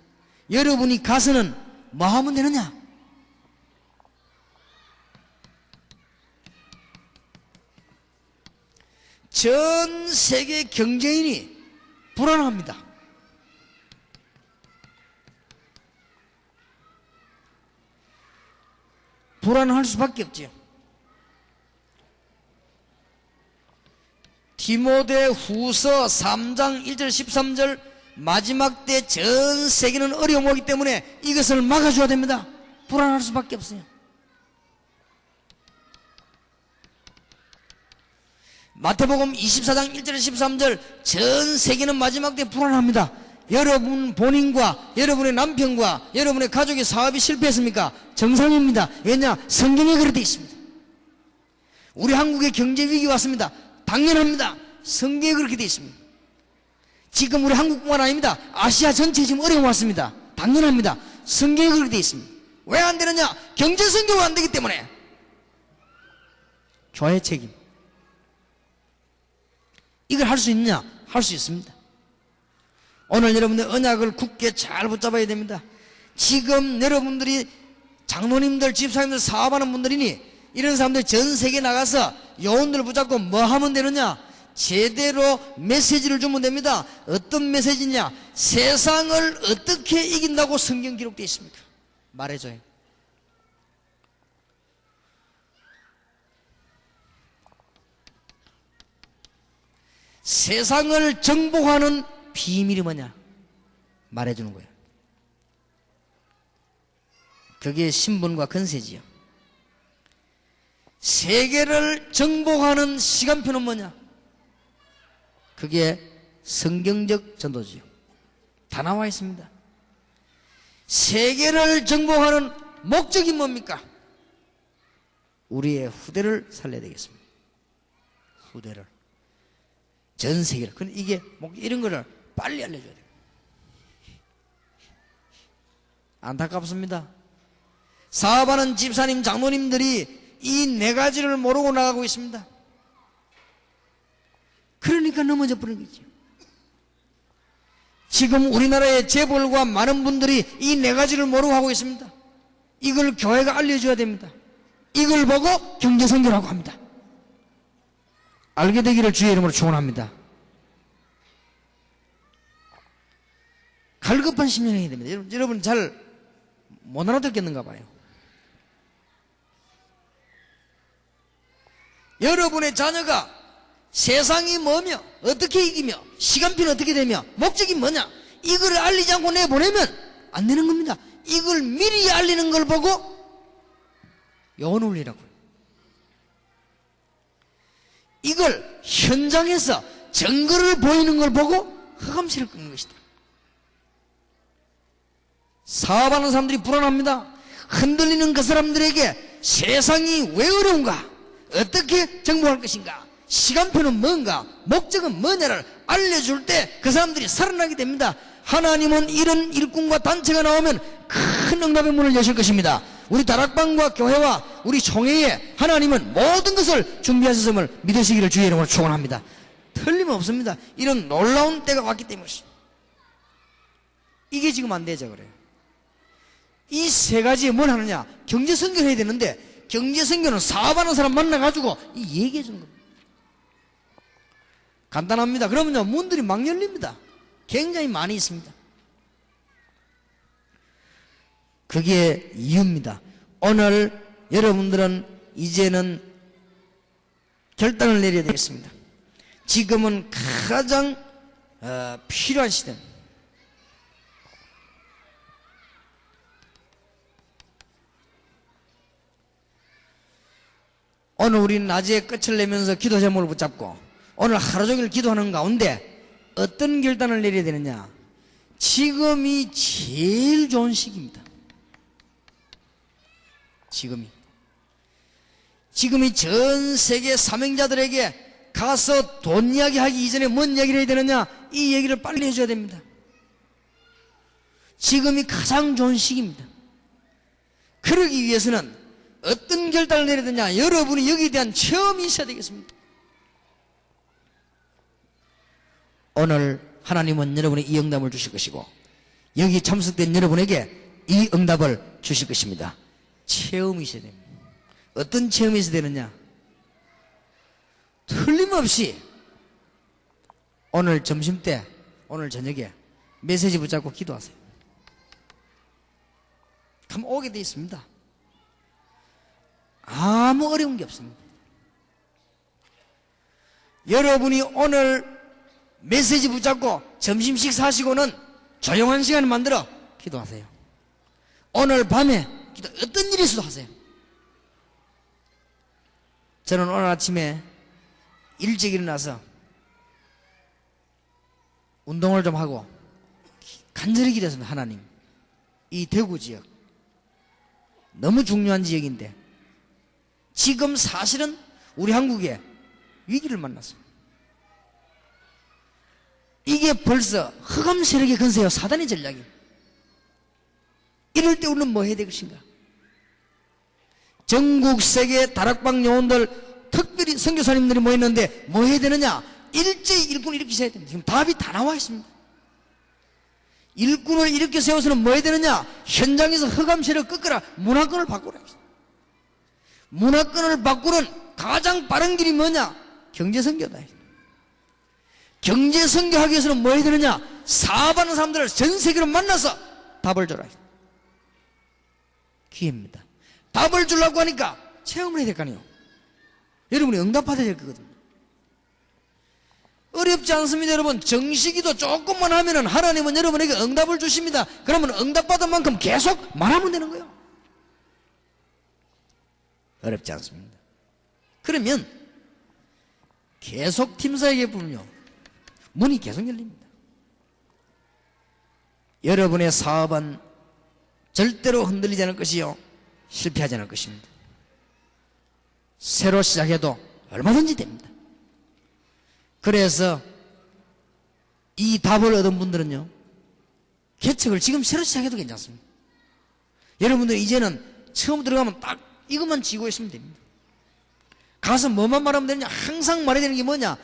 여러분이 가서는 뭐 하면 되느냐? 전 세계 경제인이 불안합니다. 불안할 수밖에 없지요. 디모데 후서 3장 1절 13절, 마지막 때 전 세계는 어려움 오기 때문에 이것을 막아줘야 됩니다. 불안할 수밖에 없어요. 마태복음 24장 1절 13절, 전 세계는 마지막 때 불안합니다. 여러분 본인과 여러분의 남편과 여러분의 가족의 사업이 실패했습니까? 정상입니다. 왜냐? 성경에 그렇게 되어 있습니다. 우리 한국에 경제 위기 왔습니다. 당연합니다. 성경에 그렇게 되어 있습니다. 지금 우리 한국뿐만 아닙니다. 아시아 전체 지금 어려움 왔습니다. 당연합니다. 성경에 그렇게 되어 있습니다. 왜 안 되느냐? 경제 성교가 안 되기 때문에. 교회의 책임. 이걸 할 수 있느냐? 할 수 있습니다. 오늘 여러분들 언약을 굳게 잘 붙잡아야 됩니다. 지금 여러분들이 장로님들, 집사님들 사업하는 분들이니 이런 사람들 전 세계에 나가서 요원들 붙잡고 뭐 하면 되느냐? 제대로 메시지를 주면 됩니다. 어떤 메시지냐? 세상을 어떻게 이긴다고 성경 기록되어 있습니까? 말해줘요. 세상을 정복하는 비밀이 뭐냐? 말해주는 거예요. 그게 신분과 권세지요. 세계를 정복하는 시간표는 뭐냐? 그게 성경적 전도지요. 다 나와 있습니다. 세계를 정복하는 목적이 뭡니까? 우리의 후대를 살려야 되겠습니다. 후대를. 전 세계를. 근데 이게 이런 거를 빨리 알려줘야 돼요. 안타깝습니다. 사업하는 집사님, 장로님들이 이 네 가지를 모르고 나가고 있습니다. 그러니까 넘어져 버린 거죠. 지금 우리나라의 재벌과 많은 분들이 이 네 가지를 모르고 하고 있습니다. 이걸 교회가 알려줘야 됩니다. 이걸 보고 경제선교라고 합니다. 알게 되기를 주의 이름으로 축원합니다. 갈급한 심령이 해야 됩니다. 여러분 잘 못 알아듣겠는가 봐요. 여러분의 자녀가 세상이 뭐며 어떻게 이기며 시간표는 어떻게 되며 목적이 뭐냐, 이걸 알리지 않고 내보내면 안 되는 겁니다. 이걸 미리 알리는 걸 보고 영혼 올리라고요. 이걸 현장에서 증거를 보이는 걸 보고 허감시를 끄는 것이다. 사업하는 사람들이 불안합니다. 흔들리는 그 사람들에게 세상이 왜 어려운가, 어떻게 정복할 것인가, 시간표는 뭔가, 목적은 뭐냐를 알려줄 때 그 사람들이 살아나게 됩니다. 하나님은 이런 일꾼과 단체가 나오면 큰 응답의 문을 여실 것입니다. 우리 다락방과 교회와 우리 총회에 하나님은 모든 것을 준비하셨음을 믿으시기를 주의 이름으로 축원합니다. 틀림없습니다. 이런 놀라운 때가 왔기 때문이죠. 이게 지금 안 되죠. 그래요. 이 세 가지에 뭘 하느냐? 경제 선교를 해야 되는데 경제 선교는 사업하는 사람 만나가지고 이 얘기해 주는 겁니다. 간단합니다. 그러면요, 문들이 막 열립니다. 굉장히 많이 있습니다. 그게 이유입니다. 오늘 여러분들은 이제는 결단을 내려야 되겠습니다. 지금은 가장 필요한 시대입니다. 오늘 우리는 낮에 끝을 내면서 기도 제목을 붙잡고 오늘 하루 종일 기도하는 가운데 어떤 결단을 내려야 되느냐? 지금이 제일 좋은 시기입니다. 지금이 전 세계 사명자들에게 가서 돈 이야기 하기 이전에 뭔 얘기를 해야 되느냐? 이 얘기를 빨리 해줘야 됩니다. 지금이 가장 좋은 시기입니다. 그러기 위해서는 어떤 결단을 내려야 되냐? 여러분이 여기에 대한 체험이 있어야 되겠습니다. 오늘 하나님은 여러분의 이 응답을 주실 것이고 여기 참석된 여러분에게 이 응답을 주실 것입니다. 체험이 있어야 됩니다. 어떤 체험이 있어야 되느냐? 틀림없이 오늘 점심때, 오늘 저녁에 메시지 붙잡고 기도하세요. 그럼 오게 돼 있습니다. 아무 어려운 게 없습니다. 여러분이 오늘 메시지 붙잡고 점심 식사하시고는 조용한 시간을 만들어 기도하세요. 오늘 밤에 기도, 어떤 일이 있어도 하세요. 저는 오늘 아침에 일찍 일어나서 운동을 좀 하고 간절히 기도했습니다. 하나님, 이 대구 지역 너무 중요한 지역인데 지금 사실은 우리 한국에 위기를 만났습니다. 이게 벌써 흑암 세력의 건세요. 사단의 전략이에요. 이럴 때 우리는 뭐 해야 될 것인가? 전국 세계 다락방 요원들 특별히 선교사님들이 모였는데 뭐 해야 되느냐? 일제히 일꾼을 이렇게 세워야 됩니다. 지금 답이 다 나와 있습니다. 일꾼을 이렇게 세워서는 뭐 해야 되느냐? 현장에서 흑암 세력 꺾으라. 문화권을 바꾸라. 문화권을 바꾸는 가장 빠른 길이 뭐냐? 경제선교다. 경제선교하기 위해서는 뭐 해야 되느냐? 사업하는 사람들을 전 세계로 만나서 답을 줘라. 기회입니다. 답을 주려고 하니까 체험을 해야 될 거 아니에요. 여러분이 응답받아야 될 거거든요. 어렵지 않습니다, 여러분. 정식이도 조금만 하면은 하나님은 여러분에게 응답을 주십니다. 그러면 응답받은 만큼 계속 말하면 되는 거예요. 어렵지 않습니다. 그러면 계속 팀사에게 부르며 문이 계속 열립니다. 여러분의 사업은 절대로 흔들리지 않을 것이요, 실패하지 않을 것입니다. 새로 시작해도 얼마든지 됩니다. 그래서 이 답을 얻은 분들은요, 개척을 지금 새로 시작해도 괜찮습니다. 여러분들 이제는 처음 들어가면 딱 이것만 쥐고 있으면 됩니다. 가서 뭐만 말하면 되느냐? 항상 말해야 되는 게 뭐냐?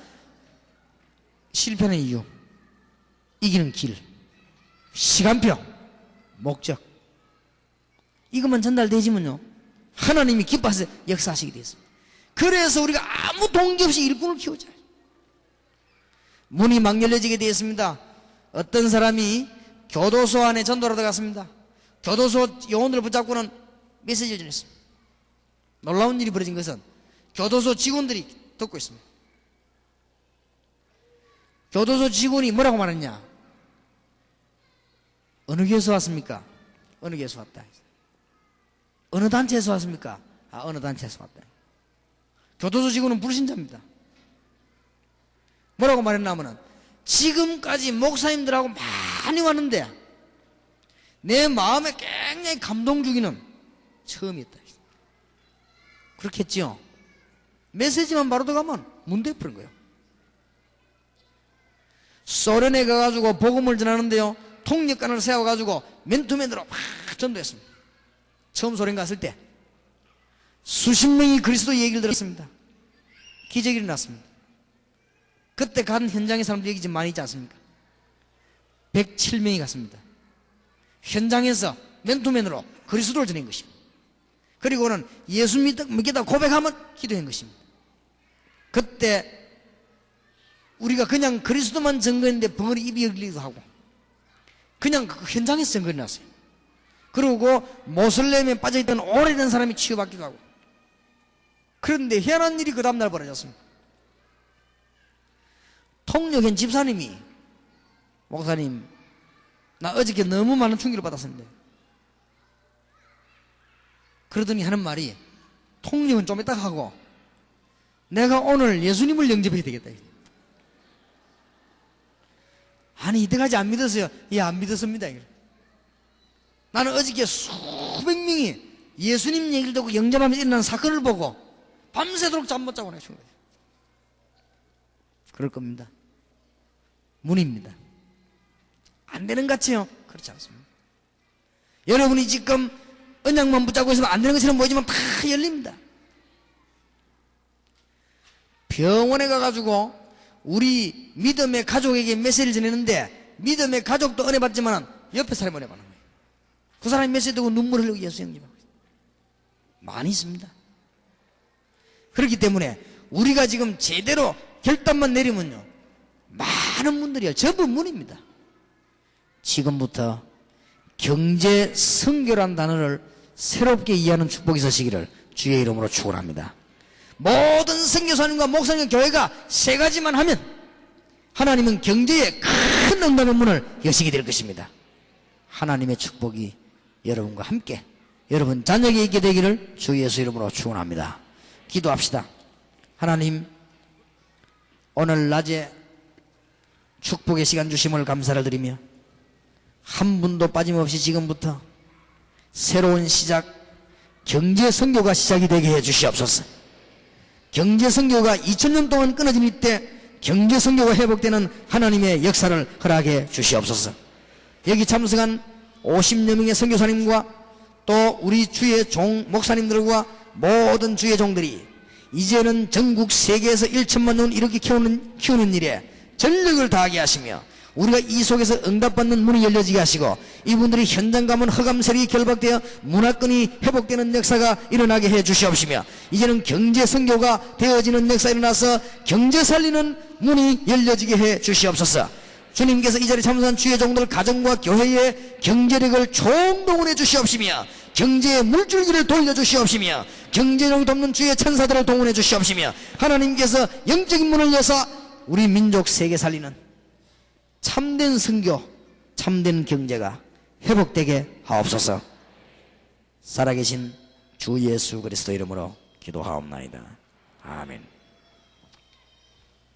실패하는 이유, 이기는 길, 시간표, 목적, 이것만 전달되지면요, 하나님이 기뻐서 역사하시게 되었습니다. 그래서 우리가 아무 동기 없이 일꾼을 키우자. 문이 막 열려지게 되었습니다. 어떤 사람이 교도소 안에 전도를 들어갔습니다. 교도소 요원들을 붙잡고는 메시지를 전했습니다. 놀라운 일이 벌어진 것은 교도소 직원들이 듣고 있습니다. 교도소 직원이 뭐라고 말했냐? 어느 교회에서 왔습니까? 어느 교회에서 왔다. 어느 단체에서 왔습니까? 어느 단체에서 왔다. 교도소 직원은 불신자입니다. 뭐라고 말했냐면은, 지금까지 목사님들하고 많이 왔는데 내 마음에 굉장히 감동 주기는 처음이었다. 그렇겠지요. 메시지만 바로 들어가면 문제 푸는 거예요. 소련에 가가지고 복음을 전하는데요, 통역관을 세워가지고 맨투맨으로 막 전도했습니다. 처음 소련 갔을 때 수십 명이 그리스도 얘기를 들었습니다. 기적이 일어났습니다. 그때 간 현장의 사람들 얘기 좀 많이 있지 않습니까? 107명이 갔습니다. 현장에서 맨투맨으로 그리스도를 전한 것입니다. 그리고는 예수 믿겠다 고백하면 기도한 것입니다. 그때 우리가 그냥 그리스도만 증거했는데 벙어리 입이 열리기도 하고, 그냥 그 현장에서 증거가 났어요. 그리고 모슬렘에 빠져있던 오래된 사람이 치유받기도 하고. 그런데 희한한 일이 그 다음날 벌어졌습니다. 통역한 집사님이, 목사님, 나 어저께 너무 많은 충격을 받았습니다. 그러더니 하는 말이, 통역은 좀 이따 하고 내가 오늘 예수님을 영접해야 되겠다. 아니, 이때까지 안 믿었어요. 예, 안 믿었습니다. 나는 어저께 수백 명이 예수님 얘기를 듣고 영접하면서 일어난 사건을 보고 밤새도록 잠 못 자고 내신 거예요. 그럴 겁니다. 문입니다. 안 되는 것 같지요? 그렇지 않습니다. 여러분이 지금 언약만 붙잡고 있으면 안 되는 것처럼 보이지만 다 열립니다. 병원에 가가지고 우리 믿음의 가족에게 메시지를 전했는데, 믿음의 가족도 은혜 받지만 옆에 사람이 은혜 받는 거예요. 그 사람이 메시지 듣고 눈물 흘리고 예수 영접하고 있어요. 많이 있습니다. 그렇기 때문에 우리가 지금 제대로 결단만 내리면요, 많은 분들이요, 전부 문입니다. 지금부터 경제 선교란 단어를 새롭게 이해하는 축복이 있으시기를 주의 이름으로 축원합니다. 모든 선교사님과 목사님, 교회가 세 가지만 하면 하나님은 경제에 큰 응답의 문을 여시게 될 것입니다. 하나님의 축복이 여러분과 함께, 여러분 자녀에게 있게 되기를 주 예수 이름으로 축원합니다. 기도합시다. 하나님, 오늘 낮에 축복의 시간 주심을 감사를 드리며, 한 분도 빠짐없이 지금부터 새로운 시작, 경제 선교가 시작이 되게 해 주시옵소서. 경제 선교가 2000년 동안 끊어진 이때 경제 선교가 회복되는 하나님의 역사를 허락해 주시옵소서. 여기 참석한 50여 명의 선교사님과 또 우리 주의 종 목사님들과 모든 주의 종들이 이제는 전국 세계에서 1천만 명 이렇게 키우는 일에 전력을 다하게 하시며 우리가 이 속에서 응답받는 문이 열려지게 하시고 이분들이 현장 가면 흑암 세력이 결박되어 문화권이 회복되는 역사가 일어나게 해 주시옵시며 이제는 경제 선교가 되어지는 역사가 일어나서 경제 살리는 문이 열려지게 해 주시옵소서. 주님께서 이 자리에 참석한 주의 종들 가정과 교회의 경제력을 총동원해 주시옵시며 경제의 물줄기를 돌려주시옵시며 경제력을 돕는 주의 천사들을 동원해 주시옵시며 하나님께서 영적인 문을 여서 우리 민족 세계 살리는 참된 선교, 참된 경제가 회복되게 하옵소서. 살아계신 주 예수 그리스도 이름으로 기도하옵나이다. 아멘.